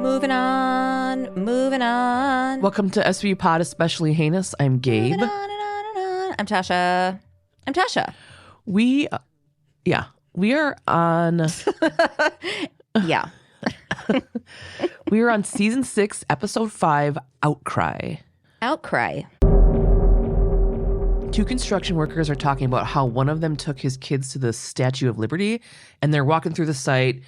Moving on, moving on. Welcome to SVU Pod Especially Heinous. I'm Gabe. Moving on and on and on. I'm Tasha. I'm Tasha. We are on... Yeah. We are on Season 6, Episode 5, Outcry. Outcry. Two construction workers are talking about how one of them took his kids to the Statue of Liberty, and they're walking through the site,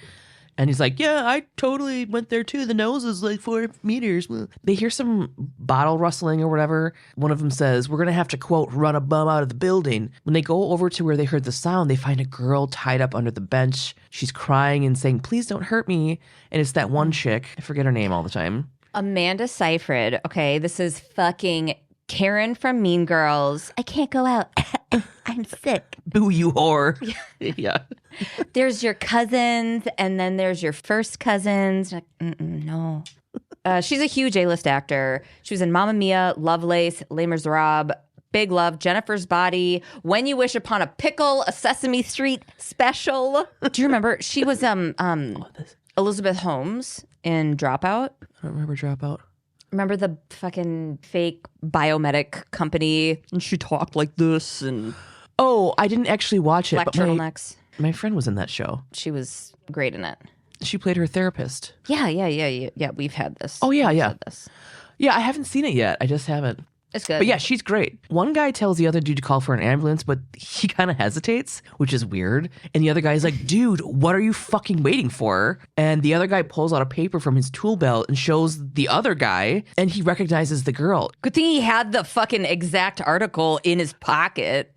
and he's like, yeah, I totally went there too. The nose is like 4 meters. They hear some bottle rustling or whatever. One of them says, we're going to have to, quote, run a bum out of the building. When they go over to where they heard the sound, they find a girl tied up under the bench. She's crying and saying, please don't hurt me. And it's that one chick. I forget her name all the time. Amanda Seyfried. Okay, this is fucking Karen from Mean Girls. I can't go out. I'm sick. Boo, you whore. Yeah. There's your cousins, and then there's your first cousins. Like, no. She's a huge A-list actor. She was in Mamma Mia, Lovelace, Les Miserables, Big Love, Jennifer's Body, When You Wish Upon a Pickle, a Sesame Street special. Do you remember? She was Elizabeth Holmes in Dropout. I don't remember Dropout. Remember the fucking fake biomedic company? And she talked like this and... Oh, I didn't actually watch it. Black but turtlenecks. My friend was in that show. She was great in it. She played her therapist. Yeah. We've had this. Oh, yeah. We've had this. Yeah, I haven't seen it yet. I just haven't. It's good. But yeah, she's great. One guy tells the other dude to call for an ambulance, but he kind of hesitates, which is weird. And the other guy's like, dude, what are you fucking waiting for? And the other guy pulls out a paper from his tool belt and shows the other guy, and he recognizes the girl. Good thing he had the fucking exact article in his pocket.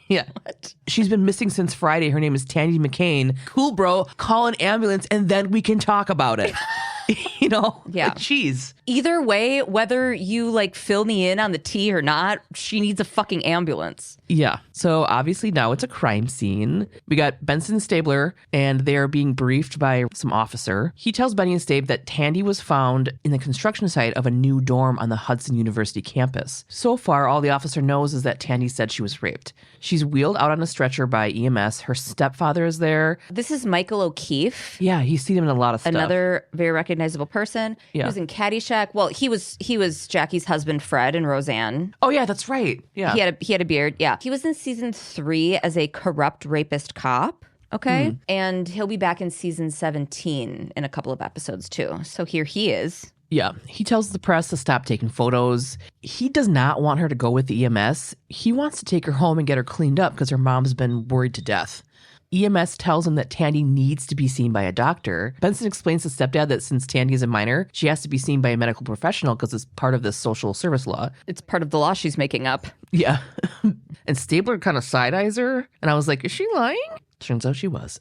Yeah. What? She's been missing since Friday. Her name is Tandy McCain. Cool, bro. Call an ambulance and then we can talk about it. You know? Yeah. Like, jeez. Either way, whether you like fill me in on the tea or not, she needs a fucking ambulance. Yeah. So obviously now it's a crime scene. We got Benson Stabler, and they are being briefed by some officer. He tells Benny and Stabe that Tandy was found in the construction site of a new dorm on the Hudson University campus. So far, all the officer knows is that Tandy said she was raped. She's wheeled out on a stretcher by EMS. Her stepfather is there. This is Michael O'Keefe. Yeah, he's seen him in a lot of stuff. Another very recognizable person. Yeah. He was in Caddyshack. Well, he was Jackie's husband, Fred, and Roseanne. Oh yeah, that's right. Yeah. He had a beard. Yeah. He was in season 3 as a corrupt rapist cop. Okay. And he'll be back in season 17 in a couple of episodes too. So here he is. Yeah, he tells the press to stop taking photos. He does not want her to go with the EMS. He wants to take her home and get her cleaned up because her mom's been worried to death. EMS tells him that Tandy needs to be seen by a doctor. Benson explains to stepdad that since Tandy is a minor, she has to be seen by a medical professional because it's part of the social service law. It's part of the law she's making up. Yeah. And Stabler kind of side-eyes her. And I was like, is she lying? Turns out she was.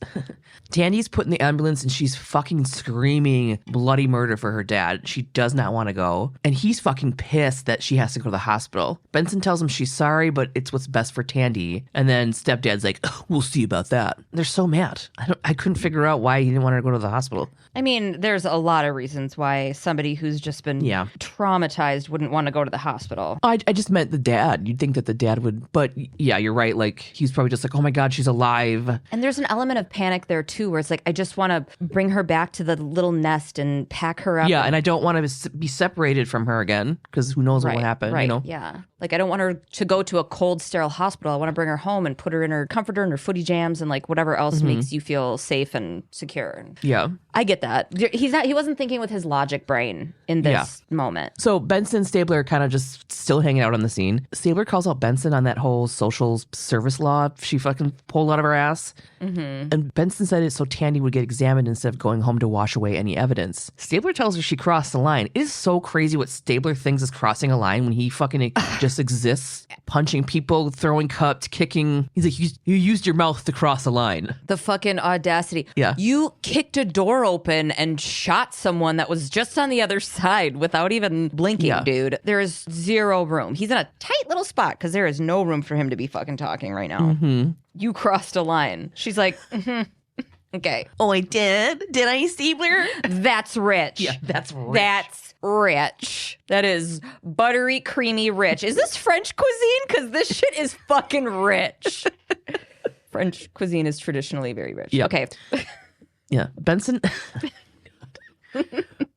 Tandy's put in the ambulance and she's fucking screaming bloody murder for her dad. She does not want to go. And he's fucking pissed that she has to go to the hospital. Benson tells him she's sorry, but it's what's best for Tandy. And then stepdad's like, oh, we'll see about that. They're so mad. I couldn't figure out why he didn't want her to go to the hospital. I mean, there's a lot of reasons why somebody who's just been traumatized wouldn't want to go to the hospital. I just meant the dad. You'd think that the dad would, but yeah, you're right. Like, he's probably just like, oh my God, she's alive. And there's an element of panic there too, where it's like, I just want to bring her back to the little nest and pack her up. Yeah, and I don't want to be separated from her again, because who knows what will happen, right, you know? Yeah. Like, I don't want her to go to a cold, sterile hospital. I want to bring her home and put her in her comforter and her footy jams and like whatever else makes you feel safe and secure. Yeah. I get that. He wasn't thinking with his logic brain in this moment. So Benson and Stabler are kind of just still hanging out on the scene. Stabler calls out Benson on that whole social service law she fucking pulled out of her ass. And Benson said it so Tandy would get examined instead of going home to wash away any evidence. Stabler tells her she crossed the line. It is so crazy what Stabler thinks is crossing a line when he fucking just exists. Punching people, throwing cups, kicking. He's like, you used your mouth to cross a line. The fucking audacity. Yeah. You kicked a door open and shot someone that was just on the other side without even blinking, dude. There is zero room. He's in a tight little spot because there is no room for him to be fucking talking right now. You crossed a line. She's like, okay. Oh, I did? Did I, Stabler? That's rich. Yeah, that's rich. That's rich. That is buttery, creamy rich. Is this French cuisine? Because this shit is fucking rich. French cuisine is traditionally very rich. Yep. Okay. Yeah. Benson.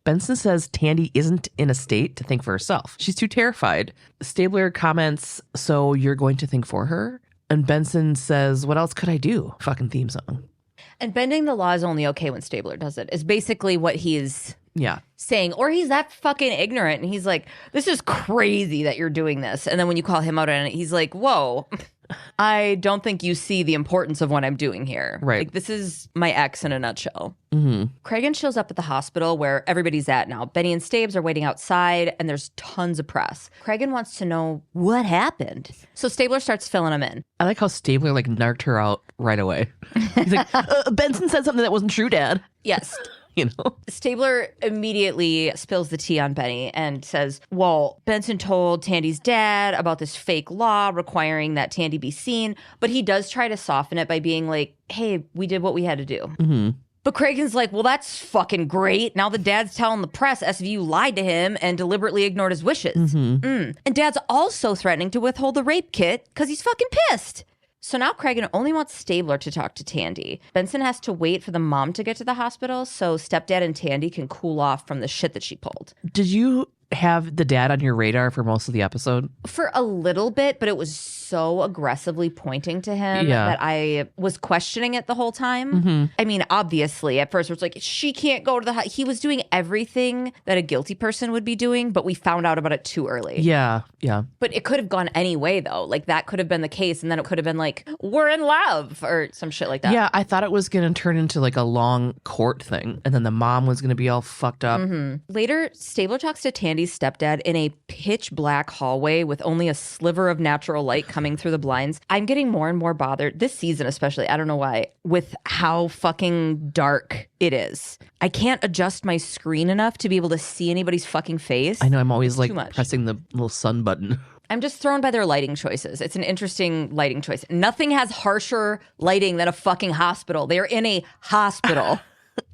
Benson says Tandy isn't in a state to think for herself. She's too terrified. Stabler comments, so you're going to think for her? And Benson says, what else could I do? Fucking theme song. And bending the law is only okay when Stabler does it, is basically what he's saying. Or he's that fucking ignorant and he's like, this is crazy that you're doing this. And then when you call him out on it, he's like, whoa, I don't think you see the importance of what I'm doing here. Right. Like, this is my ex in a nutshell. Mm-hmm. Cragen shows up at the hospital where everybody's at now. Benny and Stabes are waiting outside and there's tons of press. Cragen wants to know what happened. So Stabler starts filling him in. I like how Stabler like narked her out right away. He's like, Benson said something that wasn't true, Dad. Yes. You know? Stabler immediately spills the tea on Benny and says, well, Benson told Tandy's dad about this fake law requiring that Tandy be seen, but he does try to soften it by being like, hey, we did what we had to do. Mm-hmm. But Cragen's like, well, that's fucking great. Now the dad's telling the press SVU lied to him and deliberately ignored his wishes. Mm-hmm. And dad's also threatening to withhold the rape kit because he's fucking pissed. So now Cragen only wants Stabler to talk to Tandy. Benson has to wait for the mom to get to the hospital so stepdad and Tandy can cool off from the shit that she pulled. Did you have the dad on your radar for most of the episode? For a little bit, but it was so aggressively pointing to him that I was questioning it the whole time. Mm-hmm. I mean, obviously, at first it was like, she can't go to the he was doing everything that a guilty person would be doing, but we found out about it too early. Yeah. But it could have gone any way, though. Like, that could have been the case, and then it could have been like, we're in love, or some shit like that. Yeah, I thought it was going to turn into like a long court thing, and then the mom was going to be all fucked up. Mm-hmm. Later, Stabler talks to Tandy's stepdad in a pitch black hallway with only a sliver of natural light coming through the blinds. I'm getting more and more bothered, this season especially, I don't know why, with how fucking dark it is. I can't adjust my screen enough to be able to see anybody's fucking face. I know, I'm always like pressing the little sun button. I'm just thrown by their lighting choices. It's an interesting lighting choice. Nothing has harsher lighting than a fucking hospital. They're in a hospital.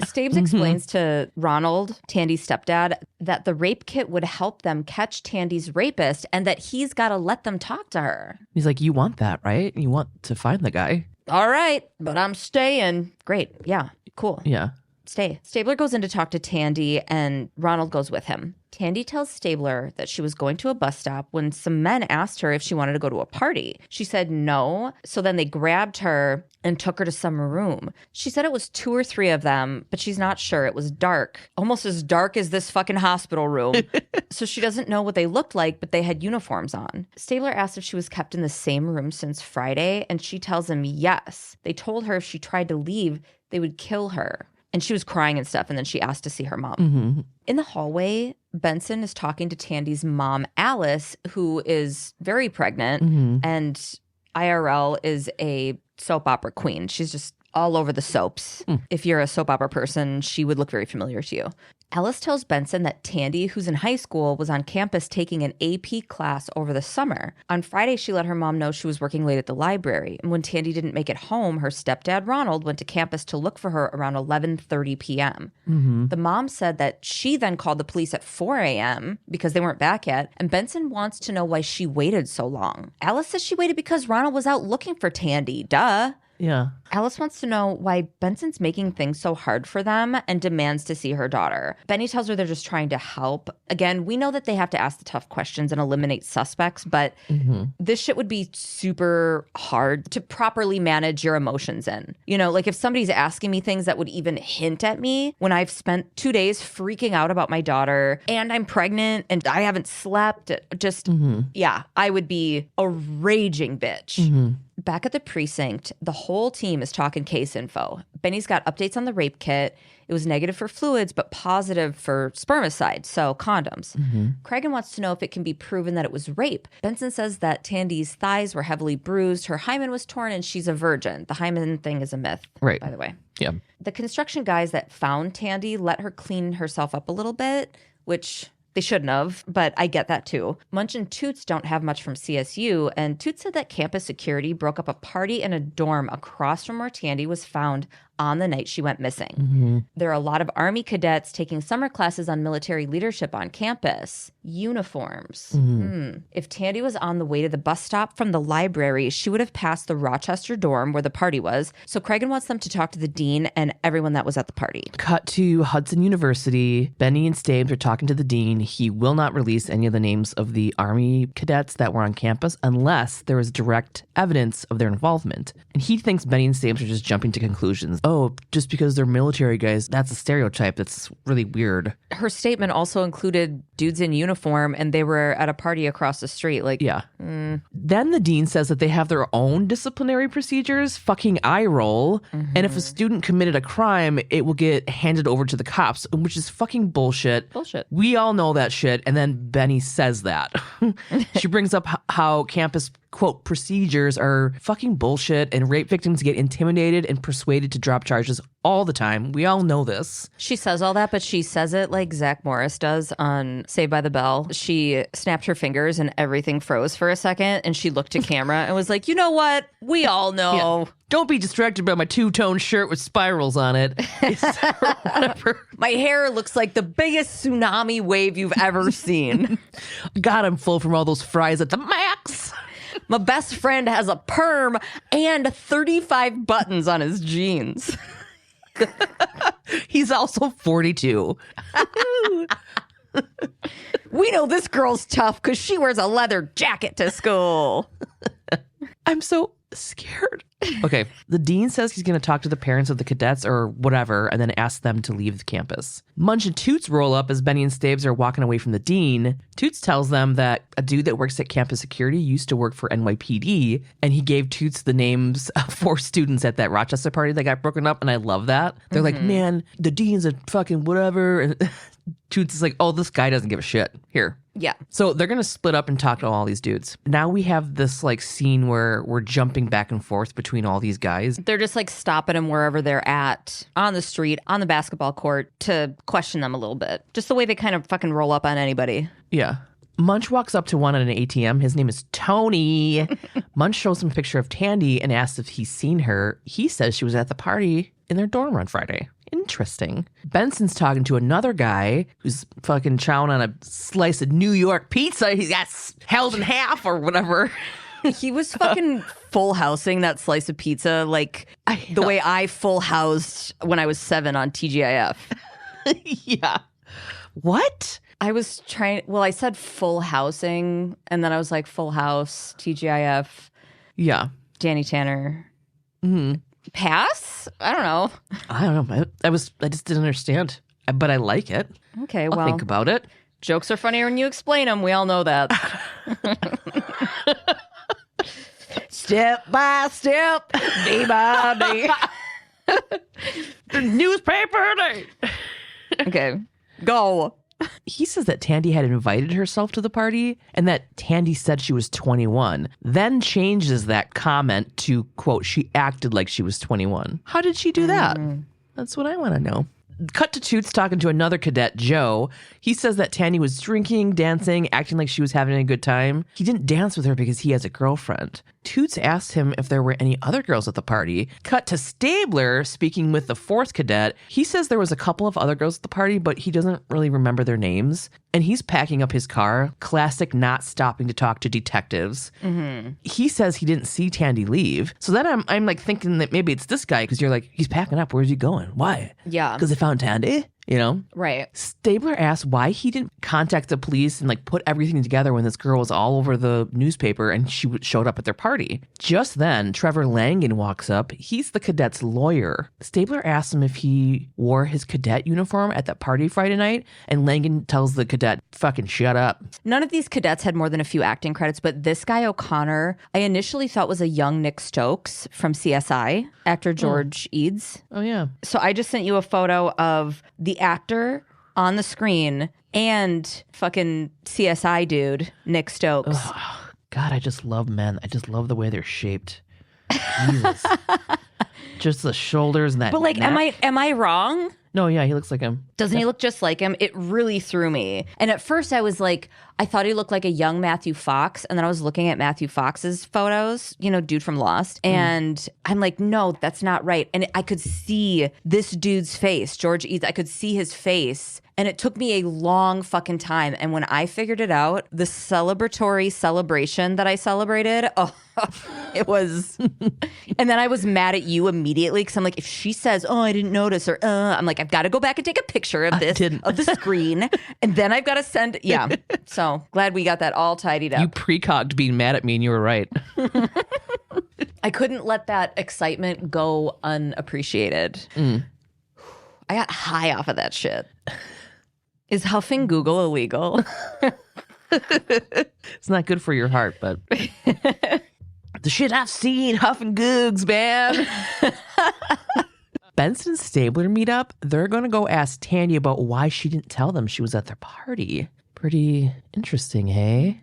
Stabes explains to Ronald, Tandy's stepdad, that the rape kit would help them catch Tandy's rapist and that he's got to let them talk to her. He's like, you want that, right? You want to find the guy. All right, but I'm staying. Great. Yeah, cool. Yeah. Stay. Stabler goes in to talk to Tandy and Ronald goes with him. Tandy tells Stabler that she was going to a bus stop when some men asked her if she wanted to go to a party. She said no. So then they grabbed her and took her to some room. She said it was 2 or 3 of them, but she's not sure. It was dark, almost as dark as this fucking hospital room. So she doesn't know what they looked like, but they had uniforms on. Stabler asked if she was kept in the same room since Friday, and she tells him yes. They told her if she tried to leave, they would kill her. And she was crying and stuff, and then she asked to see her mom. Mm-hmm. In the hallway, Benson is talking to Tandy's mom, Alice, who is very pregnant, and IRL is a soap opera queen. She's just all over the soaps. If you're a soap opera person, she would look very familiar to you. Alice tells Benson that Tandy, who's in high school, was on campus taking an AP class over the summer. On Friday, she let her mom know she was working late at the library. And when Tandy didn't make it home, her stepdad, Ronald, went to campus to look for her around 11:30 p.m. The mom said that she then called the police at 4 a.m. because they weren't back yet. And Benson wants to know why she waited so long. Alice says she waited because Ronald was out looking for Tandy. Duh. Yeah. Alice wants to know why Benson's making things so hard for them and demands to see her daughter. Benny tells her they're just trying to help. Again, we know that they have to ask the tough questions and eliminate suspects, but this shit would be super hard to properly manage your emotions in. You know, like if somebody's asking me things that would even hint at me when I've spent 2 days freaking out about my daughter and I'm pregnant and I haven't slept, just, yeah, I would be a raging bitch. Back at the precinct, the whole team is talking case info. Benny's got updates on the rape kit. It was negative for fluids, but positive for spermicide, so condoms. Cragen wants to know if it can be proven that it was rape. Benson says that Tandy's thighs were heavily bruised, her hymen was torn, and she's a virgin. The hymen thing is a myth, right, by the way. Yeah. The construction guys that found Tandy let her clean herself up a little bit, which they shouldn't have, but I get that too. Munch and Toots don't have much from CSU, and Toots said that campus security broke up a party in a dorm across from where Tandy was found on the night she went missing. There are a lot of Army cadets taking summer classes on military leadership on campus. Uniforms. If Tandy was on the way to the bus stop from the library, she would have passed the Rochester dorm where the party was. So Cragen wants them to talk to the dean and everyone that was at the party. Cut to Hudson University. Benny and Stabes are talking to the dean. He will not release any of the names of the Army cadets that were on campus unless there is direct evidence of their involvement. And he thinks Benny and Stabes are just jumping to conclusions. Oh, just because they're military guys, that's a stereotype. That's really weird. Her statement also included dudes in uniform and they were at a party across the street. Like, yeah. Then the dean says that they have their own disciplinary procedures. Fucking eye roll. And if a student committed a crime, it will get handed over to the cops, which is fucking bullshit. Bullshit. We all know that shit. And then Benny says that. She brings up how campus, quote, procedures are fucking bullshit and rape victims get intimidated and persuaded to drop charges all the time. We all know this. She says all that, but she says it like Zach Morris does on Saved by the Bell. She snapped her fingers and everything froze for a second and she looked to camera and was like, you know what? We all know. Yeah. Don't be distracted by my two-tone shirt with spirals on it. Whatever. My hair looks like the biggest tsunami wave you've ever seen. God, I'm full from all those fries at the max. My best friend has a perm and 35 buttons on his jeans. He's also 42. We know this girl's tough because she wears a leather jacket to school. I'm so scared. Okay, the dean says he's going to talk to the parents of the cadets or whatever and then ask them to leave the campus. Munch and Toots roll up as Benny and Stabes are walking away from the dean. Toots tells them that a dude that works at campus security used to work for NYPD, and he gave Toots the names of 4 students at that Rochester party that got broken up, and I love that. They're like, man, the dean's a fucking whatever, and Toots is like, oh, this guy doesn't give a shit. Here. Yeah. So they're going to split up and talk to all these dudes. Now we have this like scene where we're jumping back and forth between all these guys. They're just like stopping them wherever they're at, on the street, on the basketball court, to question them a little bit. Just the way they kind of fucking roll up on anybody. Yeah. Munch walks up to one at an ATM. His name is Tony. Munch shows him a picture of Tandy and asks if he's seen her. He says she was at the party in their dorm on Friday. Interesting. Benson's talking to another guy who's fucking chowing on a slice of New York pizza. He got held in half or whatever. He was fucking full housing that slice of pizza like the way I full housed when I was 7 on TGIF. Yeah. What? I was trying, well, I said full housing and then I was like full house, TGIF. Yeah. Danny Tanner. Mm-hmm. Pass? I don't know. I don't know. I just didn't understand, but I like it. Okay, I'll think about it. Jokes are funnier when you explain them. We all know that. Step by step, day by day. The newspaper day. Okay, go. He says that Tandy had invited herself to the party and that Tandy said she was 21, then changes that comment to, quote, she acted like she was 21. How did she do that? That's what I want to know. Cut to Toots talking to another cadet, Joe. He says that Tandy was drinking, dancing, acting like she was having a good time. He didn't dance with her because he has a girlfriend. Toots asked him if there were any other girls at the party. Cut to Stabler speaking with the 4th cadet. He says there was a couple of other girls at the party, but he doesn't really remember their names. And he's packing up his car. Classic not stopping to talk to detectives. Mm-hmm. He says he didn't see Tandy leave. So then I'm like thinking that maybe it's this guy because you're like, he's packing up. Where's he going? Why? Yeah. Because they found Tandy? You know? Right. Stabler asks why he didn't contact the police and like put everything together when this girl was all over the newspaper and she showed up at their party. Just then, Trevor Langan walks up. He's the cadet's lawyer. Stabler asks him if he wore his cadet uniform at that party Friday night, and Langan tells the cadet, fucking shut up. None of these cadets had more than a few acting credits, but this guy O'Connor, I initially thought was a young Nick Stokes from CSI, actor George Eads. Oh, yeah. So I just sent you a photo of the actor on the screen and fucking CSI dude, Nick Stokes. Oh, God, I just love men. I just love the way they're shaped. Jesus. Just the shoulders and that. But like, neck. am I wrong? No, yeah, he looks like him. Doesn't he look just like him? It really threw me. And at first I was like, I thought he looked like a young Matthew Fox. And then I was looking at Matthew Fox's photos, dude from Lost. And I'm like, no, that's not right. And I could see this dude's face, George Eads. I could see his face. And it took me a long fucking time. And when I figured it out, the celebratory celebration that I celebrated, it was. And then I was mad at you immediately because I'm like, if she says, oh, I didn't notice, or I'm like, I've got to go back and take a picture of this, of the screen. And then I've got to send. Yeah. So glad we got that all tidied up. You precogged being mad at me and you were right. I couldn't let that excitement go unappreciated. I got high off of that shit. Is huffing Google illegal? It's not good for your heart, but the shit I've seen, huffing googs, man. Benson Stabler meet up. They're going to go ask Tandy about why she didn't tell them she was at their party. Pretty interesting, hey?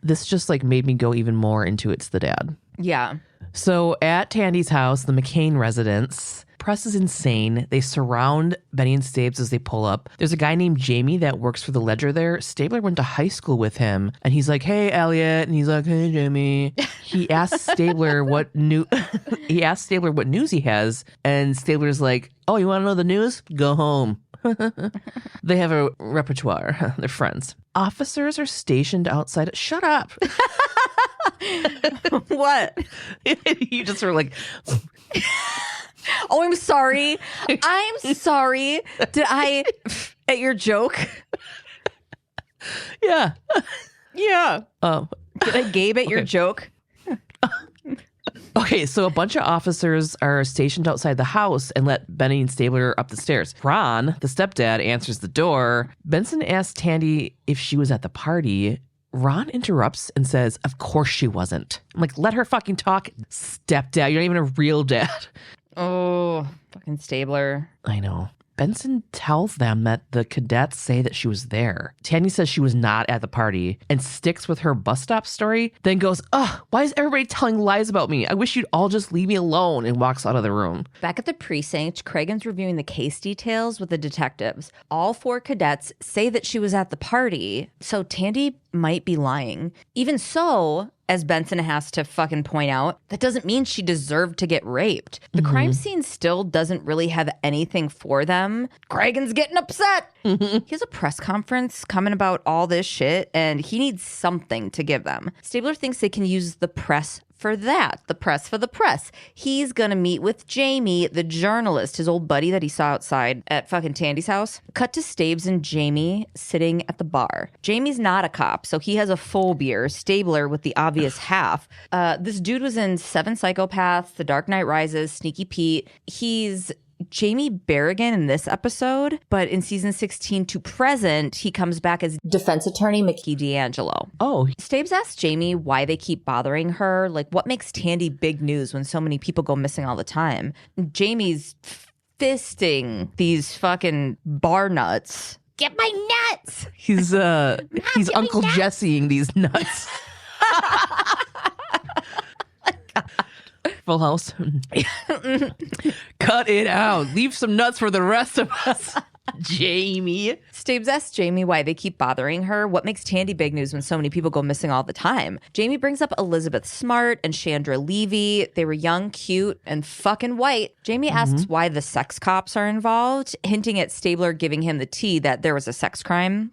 This just like made me go even more into it's the dad. Yeah. So at Tandy's house, the McCain residence, press is insane. They surround Benny and Stabes as they pull up. There's a guy named Jamie that works for the Ledger there. Stabler went to high school with him, and he's like, "Hey, Elliot," and he's like, "Hey, Jamie." He asks Stabler what news he has, and Stabler's like, "Oh, you want to know the news? Go home." They have a repertoire. They're friends. Officers are stationed outside. Shut up. What? You just were like, oh, I'm sorry. I'm sorry. Did I at your joke? Yeah. Yeah. Did I gabe at your joke? Okay, so a bunch of officers are stationed outside the house and let Benny and Stabler up the stairs. Ron, the stepdad, answers the door. Benson asks Tandy if she was at the party. Ron interrupts and says, "Of course she wasn't." I'm like, let her fucking talk, stepdad. You're not even a real dad. Oh, fucking Stabler. I know. Benson tells them that the cadets say that she was there. Tandy says she was not at the party and sticks with her bus stop story, then goes, why is everybody telling lies about me? I wish you'd all just leave me alone, and walks out of the room. Back at the precinct, Cragen's reviewing the case details with the detectives. All 4 cadets say that she was at the party, so Tandy might be lying. Even so, as Benson has to fucking point out, that doesn't mean she deserved to get raped. The crime scene still doesn't really have anything for them. Cragen's getting upset. He has a press conference coming about all this shit, and he needs something to give them. Stabler thinks they can use the press for that, the press for the press. He's gonna meet with Jamie, the journalist, his old buddy that he saw outside at fucking Tandy's house. Cut to Stabes and Jamie sitting at the bar. Jamie's not a cop, so he has a full beer. Stabler with the obvious half. This dude was in 7 Psychopaths, The Dark Knight Rises, Sneaky Pete. He's Jamie Berrigan in this episode, but in season 16 to present, he comes back as defense attorney Mickey D'Angelo. Oh. Stabes asks Jamie why they keep bothering her. Like, what makes Tandy big news when so many people go missing all the time? Jamie's fisting these fucking bar nuts. Get my nuts! He's Uncle Jesseing these nuts. Full House. Cut it out. Leave some nuts for the rest of us. Jamie. Stabes asks Jamie why they keep bothering her. What makes Tandy big news when so many people go missing all the time? Jamie brings up Elizabeth Smart and Chandra Levy. They were young, cute, and fucking white. Jamie asks why the sex cops are involved, hinting at Stabler giving him the tea that there was a sex crime.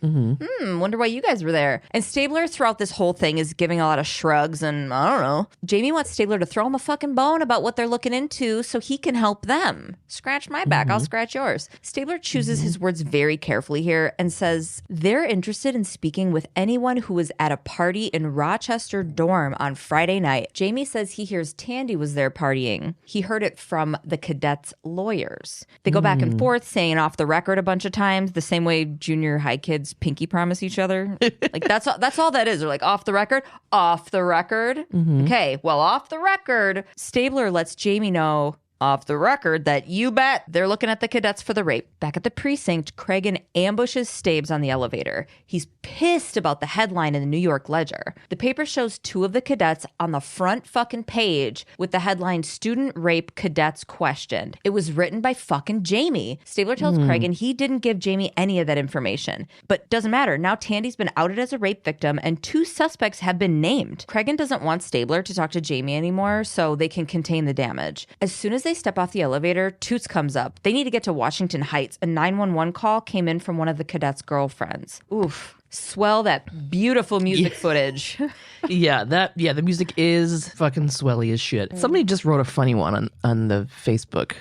Wonder why you guys were there. And Stabler throughout this whole thing is giving a lot of shrugs and I don't know. Jamie wants Stabler to throw him a fucking bone about what they're looking into so he can help them. Scratch my back, I'll scratch yours. Stabler chooses his words very carefully here and says they're interested in speaking with anyone who was at a party in Rochester dorm on Friday night. Jamie says he hears Tandy was there partying. He heard it from the cadets' lawyers. They go back and forth saying off the record a bunch of times, the same way junior high kids pinky promise each other. Like that's all that is. They're like, off the record, off the record. Okay, well, off the record, Stabler lets Jamie know off the record that you bet they're looking at the cadets for the rape. Back at the precinct, Cragen ambushes Stabes on the elevator. He's pissed about the headline in the New York Ledger. The paper shows 2 of the cadets on the front fucking page with the headline, Student Rape Cadets Questioned. It was written by fucking Jamie. Stabler tells Cragen he didn't give Jamie any of that information. But doesn't matter. Now Tandy's been outed as a rape victim and 2 suspects have been named. Cragen doesn't want Stabler to talk to Jamie anymore so they can contain the damage. As soon as they step off the elevator, Toots comes up. They need to get to Washington Heights. A 911 call came in from one of the cadets' girlfriends. Oof. Swell that beautiful music footage. The music is fucking swelly as shit. Somebody just wrote a funny one on the Facebook.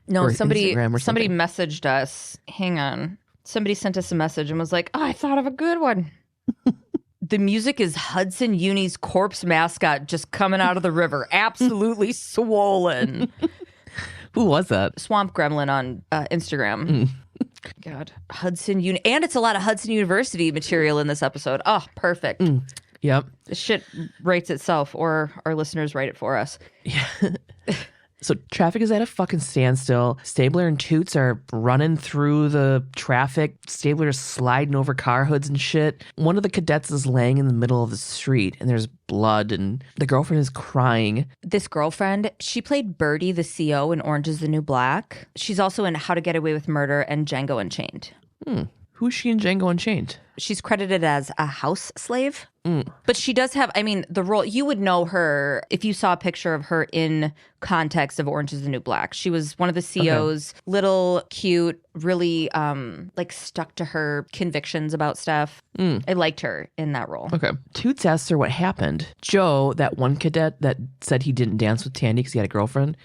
No, somebody messaged us. Hang on. Somebody sent us a message and was like, oh, I thought of a good one. The music is Hudson Uni's corpse mascot just coming out of the river. Absolutely swollen. Who was that? Swamp Gremlin on Instagram. God. Hudson Uni. And it's a lot of Hudson University material in this episode. Oh, perfect. Yep. This shit writes itself, or our listeners write it for us. Yeah. So traffic is at a fucking standstill. Stabler and Toots are running through the traffic. Stabler is sliding over car hoods and shit. One of the cadets is laying in the middle of the street and there's blood and the girlfriend is crying. This girlfriend, she played Birdie, the CO in Orange is the New Black. She's also in How to Get Away with Murder and Django Unchained. Who's she in Django Unchained? She's credited as a house slave. But she does have, the role, you would know her if you saw a picture of her in context of Orange is the New Black. She was one of the COs, little, cute, really stuck to her convictions about stuff. I liked her in that role. Okay. Toots asks her what happened. Joe, that one cadet that said he didn't dance with Tandy because he had a girlfriend.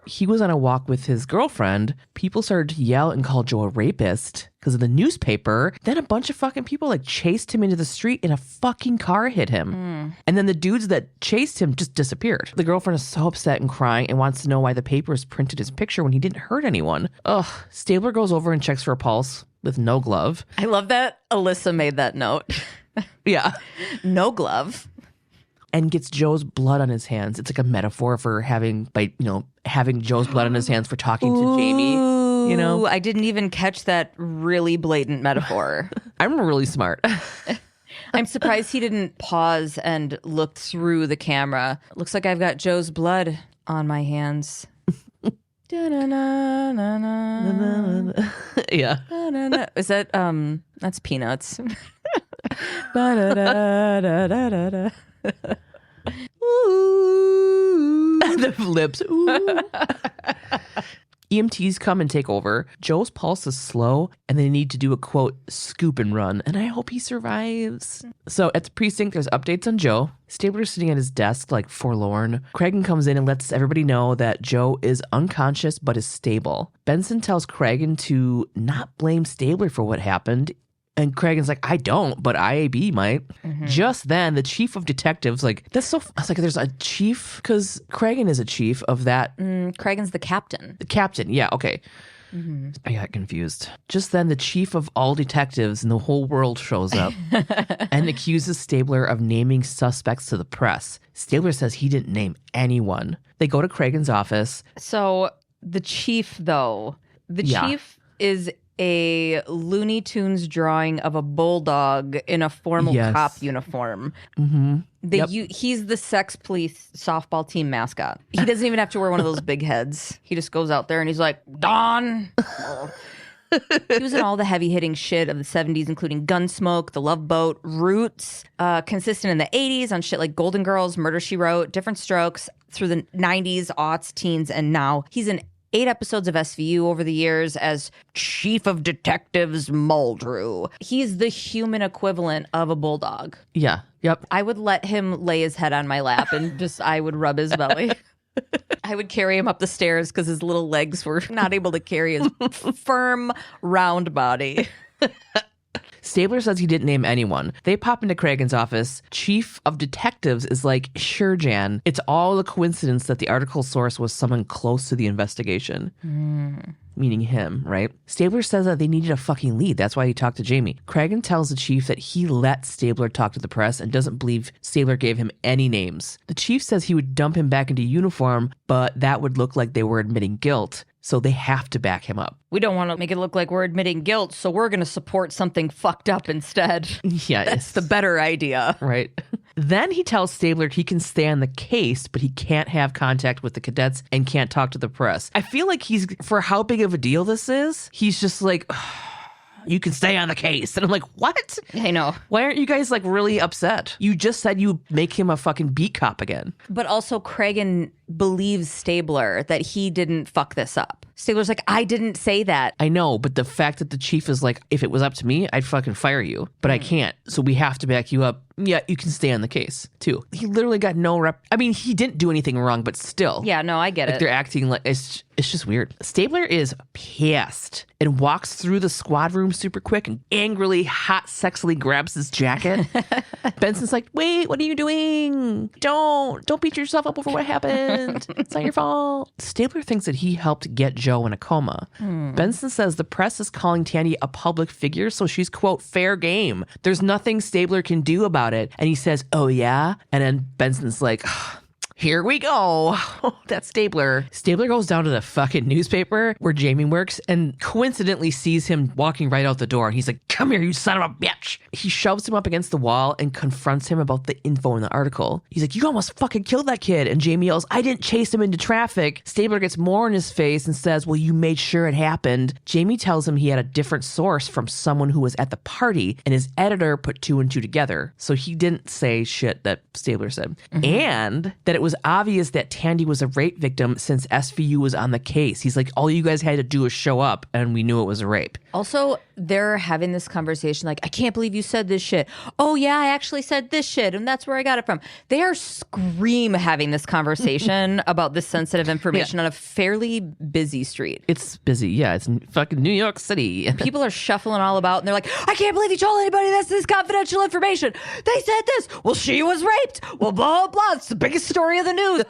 He was on a walk with his girlfriend. People started to yell and call Joe a rapist because of the newspaper. Then a bunch of fucking people chased him into the street and a fucking car hit him. And then the dudes that chased him just disappeared. The girlfriend is so upset and crying and wants to know why the papers printed his picture when he didn't hurt anyone. Ugh. Stabler goes over and checks for a pulse with no glove. I love that Alyssa made that note. Yeah. No glove. And gets Joe's blood on his hands. It's like a metaphor for having Joe's blood on his hands for talking to Jamie. You know, I didn't even catch that really blatant metaphor. I'm really smart. I'm surprised he didn't pause and look through the camera. Looks like I've got Joe's blood on my hands. Yeah. Is that that's Peanuts. Ooh. The lips. Ooh. EMTs come and take over. Joe's pulse is slow, and they need to do a, quote, scoop and run, and I hope he survives. So at the precinct, there's updates on Joe. Stabler's sitting at his desk, forlorn. Cragen comes in and lets everybody know that Joe is unconscious but is stable. Benson tells Cragen to not blame Stabler for what happened. And Cragen's like, I don't, but IAB might. Just then, the chief of detectives, that's so... I was like, there's a chief? Because Cragen is a chief of that... Cragen's the captain. The captain, yeah, okay. I got confused. Just then, the chief of all detectives in the whole world shows up and accuses Stabler of naming suspects to the press. Stabler says he didn't name anyone. They go to Cragen's office. So, the chief, though, chief is a Looney Tunes drawing of a bulldog in a formal cop uniform. He's the sex police softball team mascot. He doesn't even have to wear one of those big heads. He just goes out there and he's like, Dawn! He was in all the heavy-hitting shit of the 70s, including Gunsmoke, The Love Boat, Roots, consistent in the 80s on shit like Golden Girls, Murder, She Wrote, Different Strokes, through the 90s, aughts, teens, and now. He's in 8 episodes of SVU over the years as Chief of Detectives Muldrew. He's the human equivalent of a bulldog. Yeah. Yep. I would let him lay his head on my lap and I would rub his belly. I would carry him up the stairs because his little legs were not able to carry his firm, round body. Stabler says he didn't name anyone. They pop into Cragen's office. Chief of Detectives is like, sure, Jan. It's all a coincidence that the article source was someone close to the investigation. Meaning him, right? Stabler says that they needed a fucking lead. That's why he talked to Jamie. Cragen tells the chief that he let Stabler talk to the press and doesn't believe Stabler gave him any names. The chief says he would dump him back into uniform, but that would look like they were admitting guilt. So they have to back him up. We don't want to make it look like we're admitting guilt, so we're going to support something fucked up instead. Yeah, That's the better idea. Right. Then he tells Stabler he can stay on the case, but he can't have contact with the cadets and can't talk to the press. I feel like for how big of a deal this is, he's just like, you can stay on the case. And I'm like, what? I know. Why aren't you guys like really upset? You just said you make him a fucking beat cop again. But also Cragen believes Stabler that he didn't fuck this up. Stabler's like, I didn't say that. I know, but the fact that the chief is like, if it was up to me, I'd fucking fire you. But I can't. So we have to back you up. Yeah, you can stay on the case, too. He literally got no rep. I mean, he didn't do anything wrong, but still. Yeah, no, I get like it. They're acting like it's just weird. Stabler is pissed and walks through the squad room super quick and angrily, hot, sexily grabs his jacket. Benson's like, wait, what are you doing? Don't beat yourself up over what happened. It's not your fault. Stabler thinks that he helped get Joe in a coma. Benson says the press is calling Tandy a public figure, so she's, quote, fair game. There's nothing Stabler can do about it. And he says, oh, yeah? And then Benson's like, here we go. That's Stabler. Stabler goes down to the fucking newspaper where Jamie works and coincidentally sees him walking right out the door. And he's like, come here, you son of a bitch. He shoves him up against the wall and confronts him about the info in the article. He's like, you almost fucking killed that kid. And Jamie yells, I didn't chase him into traffic. Stabler gets more in his face and says, well, you made sure it happened. Jamie tells him he had a different source from someone who was at the party and his editor put 2 and 2 together. So he didn't say shit that Stabler said. And that it was obvious that Tandy was a rape victim since SVU was on the case. He's like, all you guys had to do was show up and we knew it was a rape. Also, they're having this conversation like, I can't believe you said this shit. Oh, yeah, I actually said this shit, and that's where I got it from. They are having this conversation about this sensitive information on a fairly busy street. It's busy. Yeah, it's fucking New York City. People are shuffling all about, and they're like, I can't believe you told anybody this confidential information. They said this. Well, she was raped. Well, blah, blah, blah. It's the biggest story of the news.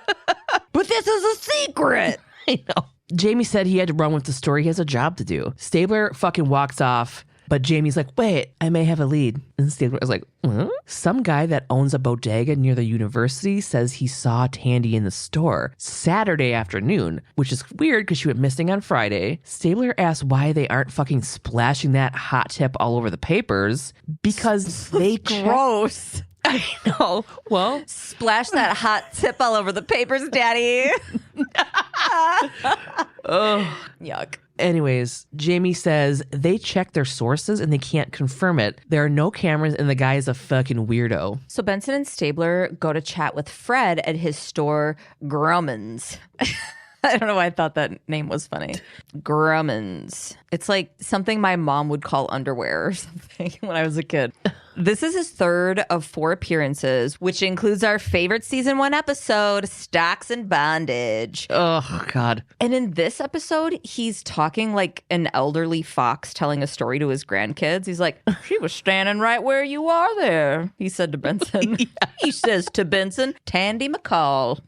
But this is a secret. I know. Jamie said he had to run with the story. He has a job to do. Stabler fucking walks off, but Jamie's like, wait, I may have a lead. And Stabler is like, huh? Some guy that owns a bodega near the university says he saw Tandy in the store Saturday afternoon, which is weird because she went missing on Friday. Stabler asks why they aren't fucking splashing that hot tip all over the papers because they gross. I know. Well, splash that hot tip all over the papers, Daddy. Oh, yuck. Anyways, Jamie says they checked their sources and they can't confirm it. There are no cameras and the guy is a fucking weirdo. So Benson and Stabler go to chat with Fred at his store, Grumman's. I don't know why I thought that name was funny. Grumman's. It's like something my mom would call underwear or something when I was a kid. This is his 3rd of 4 appearances, which includes our favorite season 1 episode, Stocks and Bondage. Oh, God. And in this episode, he's talking like an elderly fox telling a story to his grandkids. He's like, she was standing right where you are there, he said to Benson. Yeah. He says to Benson, Tandy McCall.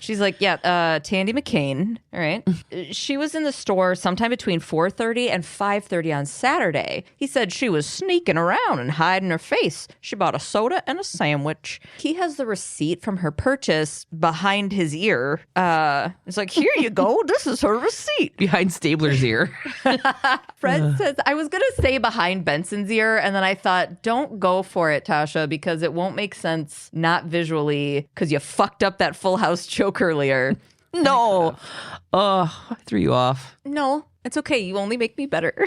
She's like, yeah, Tandy McCain. All right. She was in the store sometime between 4:30 and 5:30 on Saturday. He said she was sneaking around and hiding her face. She bought a soda and a sandwich. He has the receipt from her purchase behind his ear. It's like, here you go. This is her receipt. Behind Stabler's ear. Fred says, I was going to say behind Benson's ear, and then I thought, don't go for it, Tasha, because it won't make sense, not visually, because you fucked up that Full House joke earlier. No. Oh, I threw you off. No, it's okay. You only make me better.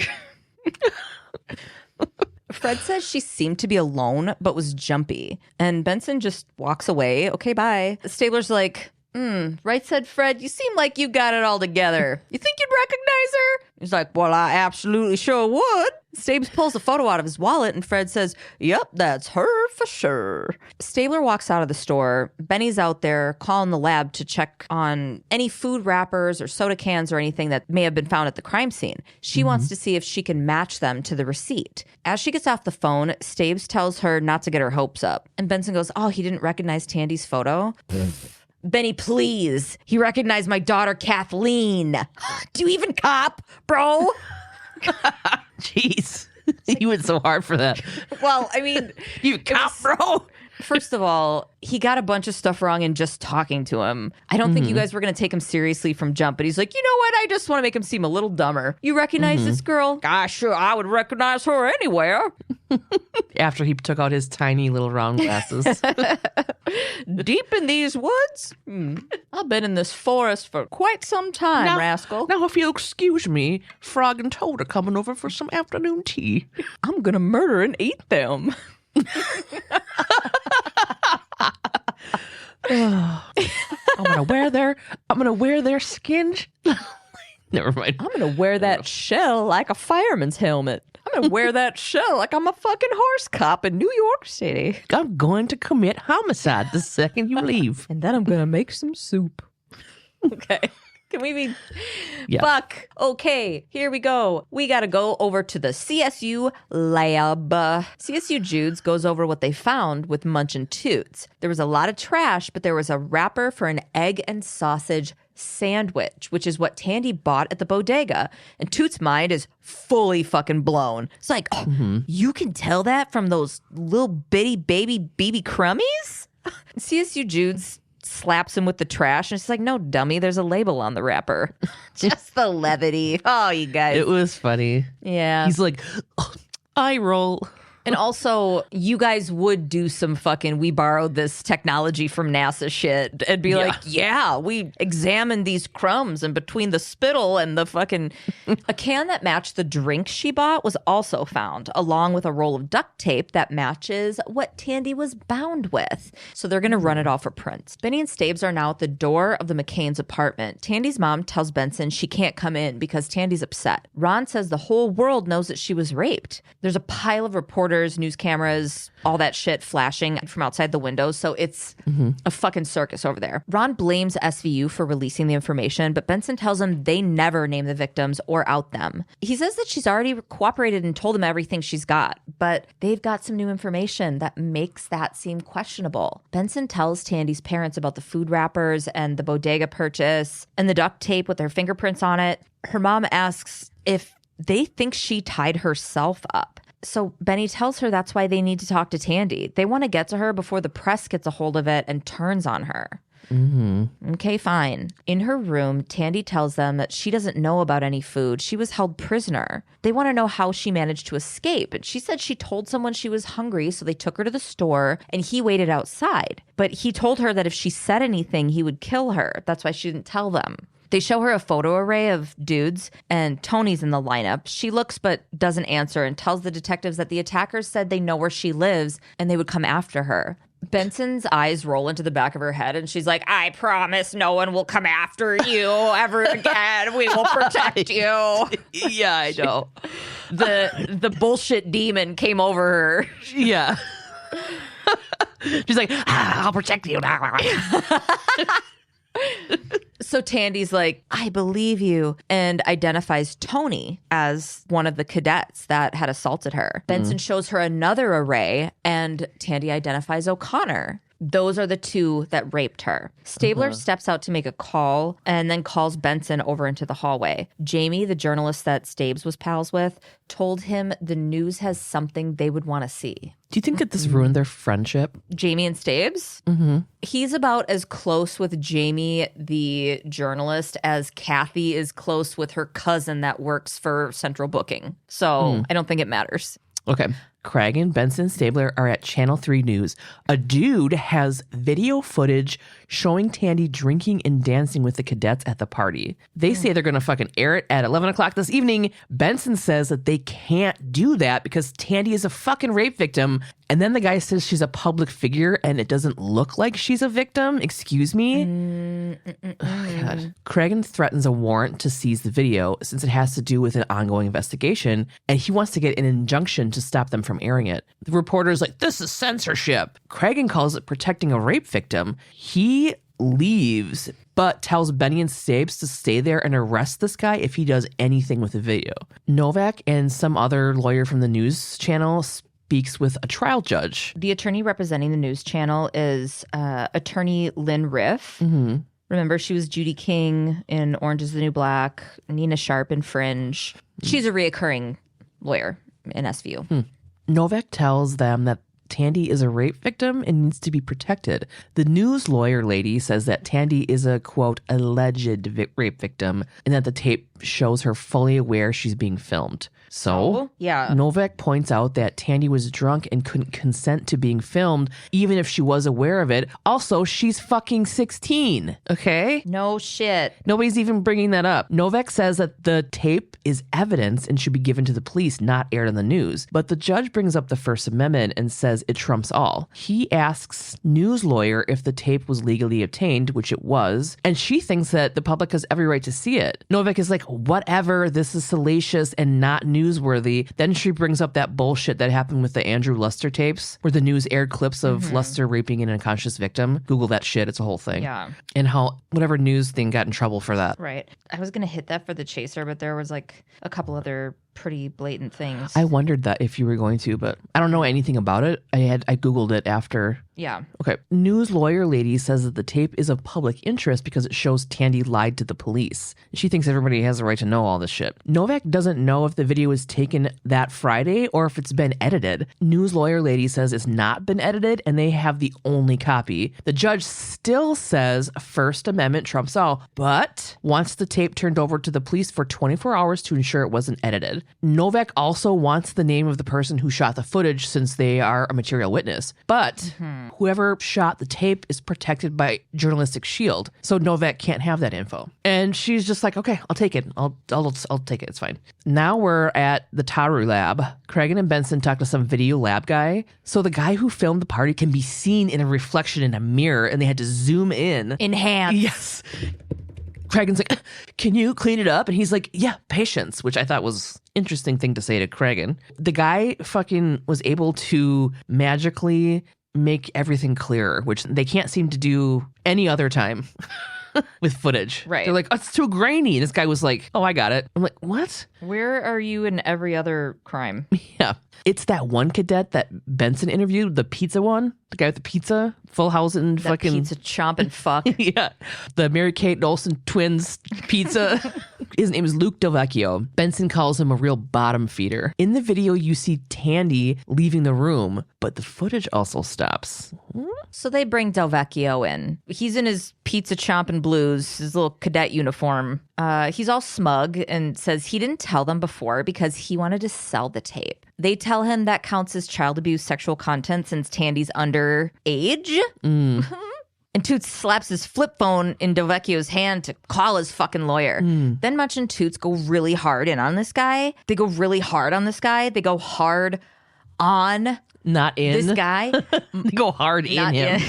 Fred says she seemed to be alone, but was jumpy. And Benson just walks away. Okay, bye. Stabler's like, right, said Fred, you seem like you got it all together. You think you'd recognize her? He's like, well, I absolutely sure would. Stabes pulls a photo out of his wallet and Fred says, "Yep, that's her for sure." Stabler walks out of the store. Benny's out there calling the lab to check on any food wrappers or soda cans or anything that may have been found at the crime scene. She wants to see if she can match them to the receipt. As she gets off the phone, Stabes tells her not to get her hopes up. And Benson goes, "Oh, he didn't recognize Tandy's photo?" "Benny, please. He recognized my daughter, Kathleen." "Do you even cop, bro?" Jeez. You went so hard for that. Well, I mean, You cop, bro. first of all, he got a bunch of stuff wrong in just talking to him. I don't think you guys were going to take him seriously from jump, but he's like, "You know what? I just want to make him seem a little dumber. You recognize this girl?" "Gosh, sure, I would recognize her anywhere." After he took out his tiny little round glasses. "Deep in these woods? I've been in this forest for quite some time, rascal. Now, if you'll excuse me, Frog and Toad are coming over for some afternoon tea. I'm going to murder and eat them." I'm gonna wear their skin. Never mind. "I'm going to wear that shell like a fireman's helmet. I'm going to wear that shell like I'm a fucking horse cop in New York City. I'm going to commit homicide the second you leave. And then I'm going to make some soup." Okay. Can we be... Yeah. Fuck. Okay, here we go. We got to go over to the CSU lab. CSU Judes goes over what they found with Munch and Toots. There was a lot of trash, but there was a wrapper for an egg and sausage sandwich, which is what Tandy bought at the bodega. And Toots' mind is fully fucking blown. It's like, oh, you can tell that from those little bitty baby BB crummies? CSU Judes slaps him with the trash, and it's like, "No, dummy, there's a label on the wrapper." Just the levity. Oh, you guys. It was funny. Yeah. He's like, eye roll. And also, you guys would do some fucking, "we borrowed this technology from NASA" shit and be like, "Yeah, we examined these crumbs, and between the spittle and the fucking..." A can that matched the drink she bought was also found, along with a roll of duct tape that matches what Tandy was bound with. So they're going to run it all for prints. Benny and Stabes are now at the door of the McCain's apartment. Tandy's mom tells Benson she can't come in because Tandy's upset. Ron says the whole world knows that she was raped. There's a pile of reporters, news cameras, all that shit flashing from outside the windows. So it's a fucking circus over there. Ron blames SVU for releasing the information, but Benson tells him they never name the victims or out them. He says that she's already cooperated and told him everything she's got, but they've got some new information that makes that seem questionable. Benson tells Tandy's parents about the food wrappers and the bodega purchase and the duct tape with their fingerprints on it. Her mom asks if they think she tied herself up. So Benny tells her that's why they need to talk to Tandy. They want to get to her before the press gets a hold of it and turns on her. Okay, fine. In her room, Tandy tells them that she doesn't know about any food. She was held prisoner. They want to know how she managed to escape. And she said she told someone she was hungry, so they took her to the store and he waited outside. But he told her that if she said anything, he would kill her. That's why she didn't tell them. They show her a photo array of dudes, and Tony's in the lineup. She looks but doesn't answer and tells the detectives that the attackers said they know where she lives and they would come after her. Benson's eyes roll into the back of her head, and she's like, "I promise no one will come after you ever again. We will protect you." Yeah, I know. The bullshit demon came over her. Yeah. She's like, "I'll protect you." So Tandy's like, "I believe you," and identifies Tony as one of the cadets that had assaulted her. Benson shows her another array, and Tandy identifies O'Connor. Those are the two that raped her. Stabler steps out to make a call and then calls Benson over into the hallway. Jamie, the journalist that Stabes was pals with, told him the news has something they would want to see. Do you think that this ruined their friendship? Jamie and Stabes? Mm-hmm. He's about as close with Jamie, the journalist, as Kathy is close with her cousin that works for Central Booking. So I don't think it matters. Okay. Craig and Benson Stabler are at Channel 3 News. A dude has video footage showing Tandy drinking and dancing with the cadets at the party. They say they're going to fucking air it at 11 o'clock this evening. Benson says that they can't do that because Tandy is a fucking rape victim. And then the guy says she's a public figure and it doesn't look like she's a victim. Excuse me? Oh, God. Craig threatens a warrant to seize the video since it has to do with an ongoing investigation, and he wants to get an injunction to stop them from airing it. The reporter's like, this is censorship. Craig calls it protecting a rape victim. He leaves, but tells Benny and Stabes to stay there and arrest this guy if he does anything with the video. Novak and some other lawyer from the news channel speaks with a trial judge. The attorney representing the news channel is attorney Lynn Riff. Mm-hmm. Remember, she was Judy King in Orange is the New Black, Nina Sharp in Fringe. She's a reoccurring lawyer in SVU. Novak tells them that Tandy is a rape victim and needs to be protected. The news lawyer lady says that Tandy is a, quote, alleged rape victim and that the tape shows her fully aware she's being filmed. So, yeah. Novak points out that Tandy was drunk and couldn't consent to being filmed, even if she was aware of it. Also, she's fucking 16, okay? No shit. Nobody's even bringing that up. Novak says that the tape is evidence and should be given to the police, not aired on the news. But the judge brings up the First Amendment and says it trumps all. He asks news lawyer if the tape was legally obtained, which it was, and she thinks that the public has every right to see it. Novak is like, whatever, this is salacious and not newsworthy. Then she brings up that bullshit that happened with the Andrew Luster tapes, where the news aired clips of Luster raping an unconscious victim. Google that shit, it's a whole thing. Yeah. And how whatever news thing got in trouble for that. Right. I was going to hit that for the chaser, but there was like a couple other pretty blatant things. I wondered that if you were going to, but I don't know anything about it. I Googled it after. Yeah. Okay. News lawyer lady says that the tape is of public interest because it shows Tandy lied to the police. She thinks everybody has the right to know all this shit. Novak doesn't know if the video was taken that Friday or if it's been edited. News lawyer lady says it's not been edited and they have the only copy. The judge still says First Amendment trumps all, but wants the tape turned over to the police for 24 hours to ensure it wasn't edited. Novak also wants the name of the person who shot the footage since they are a material witness. But whoever shot the tape is protected by journalistic shield, so Novak can't have that info. And she's just like, okay, I'll take it. I'll take it. It's fine. Now we're at the Taru lab. Craig and Benson talk to some video lab guy. So the guy who filmed the party can be seen in a reflection in a mirror, and they had to zoom in. Enhance. Yes. Cragen's like, can you clean it up? And he's like, yeah, patience, which I thought was interesting thing to say to Cragen. The guy fucking was able to magically make everything clearer, which they can't seem to do any other time with footage. Right. They're like, oh, it's too grainy. And this guy was like, oh, I got it. I'm like, what? Where are you in every other crime? Yeah. It's that one cadet that Benson interviewed, the pizza one, the guy with the pizza, Full House and That fucking pizza chomp and fuck. yeah. The Mary-Kate Olsen twins pizza. His name is Luke Delvecchio. Benson calls him a real bottom feeder. In the video, you see Tandy leaving the room, but the footage also stops. So they bring Delvecchio in. He's in his pizza chomping blues, his little cadet uniform. He's all smug and says he didn't tell them before because he wanted to sell the tape. They tell him that counts as child abuse sexual content since Tandy's underage. And Toots slaps his flip phone in Delvecchio's hand to call his fucking lawyer. Then Much and Toots go really hard in on this guy. They go really hard on this guy. They go hard on Not in. this guy. They go hard in Not him.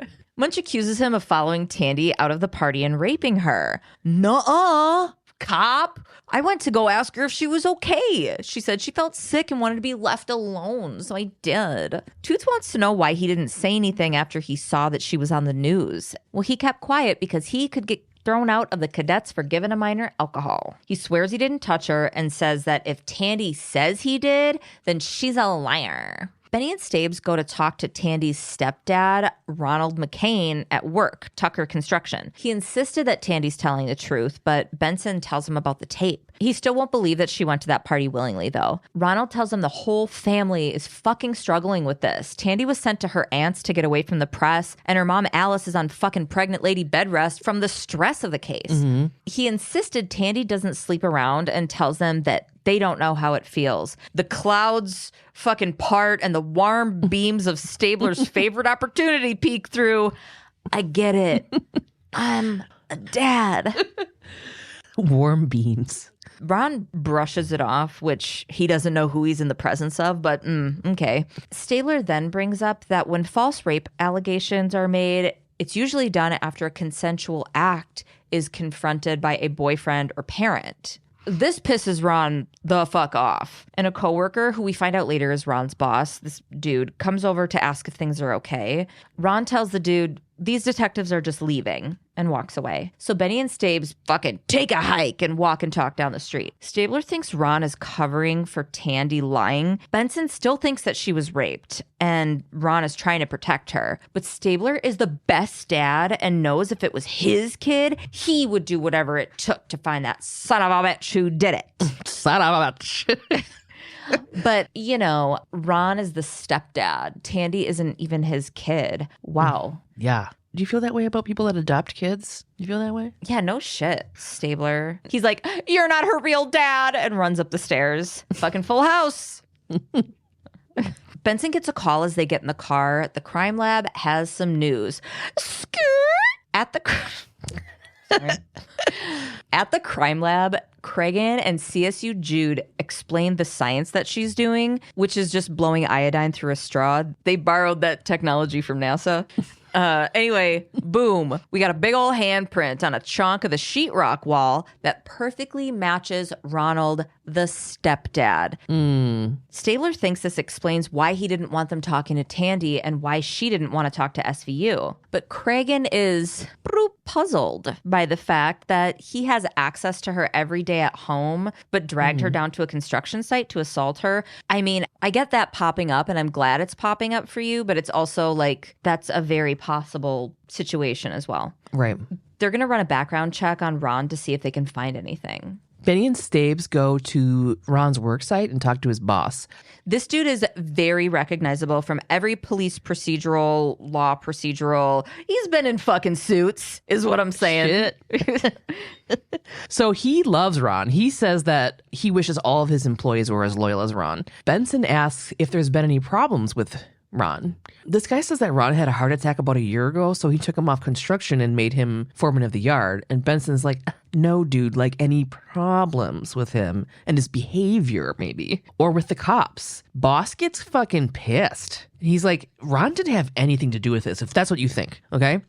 in. Munch accuses him of following Tandy out of the party and raping her. Nuh-uh, cop. I went to go ask her if she was okay. She said she felt sick and wanted to be left alone, so I did. Toots wants to know why he didn't say anything after he saw that she was on the news. Well, he kept quiet because he could get thrown out of the cadets for giving a minor alcohol. He swears he didn't touch her and says that if Tandy says he did, then she's a liar. Benny and Stabes go to talk to Tandy's stepdad, Ronald McCain, at work, Tucker Construction. He insisted that Tandy's telling the truth, but Benson tells him about the tape. He still won't believe that she went to that party willingly, though. Ronald tells him the whole family is fucking struggling with this. Tandy was sent to her aunt's to get away from the press, and her mom Alice is on fucking pregnant lady bed rest from the stress of the case. He insisted Tandy doesn't sleep around and tells them that They don't know how it feels. The clouds fucking part and the warm beams of Stabler's favorite opportunity peek through. I get it. I'm a dad. Warm beams. Ron brushes it off, which he doesn't know who he's in the presence of, but okay. Stabler then brings up that when false rape allegations are made, it's usually done after a consensual act is confronted by a boyfriend or parent. This pisses Ron the fuck off. And a coworker, who we find out later is Ron's boss, this dude, comes over to ask if things are okay. Ron tells the dude, these detectives are just leaving, and walks away. So Benny and Stabes fucking take a hike and walk and talk down the street. Stabler thinks Ron is covering for Tandy lying. Benson still thinks that she was raped, and Ron is trying to protect her. But Stabler is the best dad and knows if it was his kid, he would do whatever it took to find that son of a bitch who did it. Son of a bitch. But, you know, Ron is the stepdad. Tandy isn't even his kid. Wow. Yeah. Do you feel that way about people that adopt kids? Do you feel that way? Yeah, no shit, Stabler. He's like, you're not her real dad, and runs up the stairs. Fucking Full House. Benson gets a call as they get in the car. The crime lab has some news. Skirt! At the crime lab, Cregan and CSU Jude explain the science that she's doing, which is just blowing iodine through a straw. They borrowed that technology from NASA. Anyway, boom. We got a big old handprint on a chunk of the sheetrock wall that perfectly matches Ronald, the stepdad. Stabler thinks this explains why he didn't want them talking to Tandy and why she didn't want to talk to SVU. But Cregan is puzzled by the fact that he has access to her every day at home, but dragged her down to a construction site to assault her. I mean, I get that popping up, and I'm glad it's popping up for you, but it's also like that's a very possible situation as well. Right. They're going to run a background check on Ron to see if they can find anything. Benny and Stabes go to Ron's work site and talk to his boss. This dude is very recognizable from every police procedural, law procedural. He's been in fucking Suits, is what I'm saying. Shit. So he loves Ron. He says that he wishes all of his employees were as loyal as Ron. Benson asks if there's been any problems with Ron. This guy says that Ron had a heart attack about a year ago, so he took him off construction and made him foreman of the yard. And Benson's like, no, dude, like any problems with him and his behavior, maybe, or with the cops. Boss gets fucking pissed. He's like, Ron didn't have anything to do with this, if that's what you think, okay?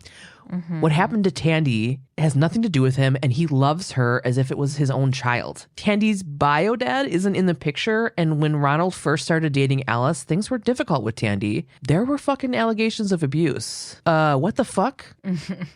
What happened to Tandy has nothing to do with him, and he loves her as if it was his own child. Tandy's bio dad isn't in the picture, and when Ronald first started dating Alice, things were difficult with Tandy. There were fucking allegations of abuse. What the fuck?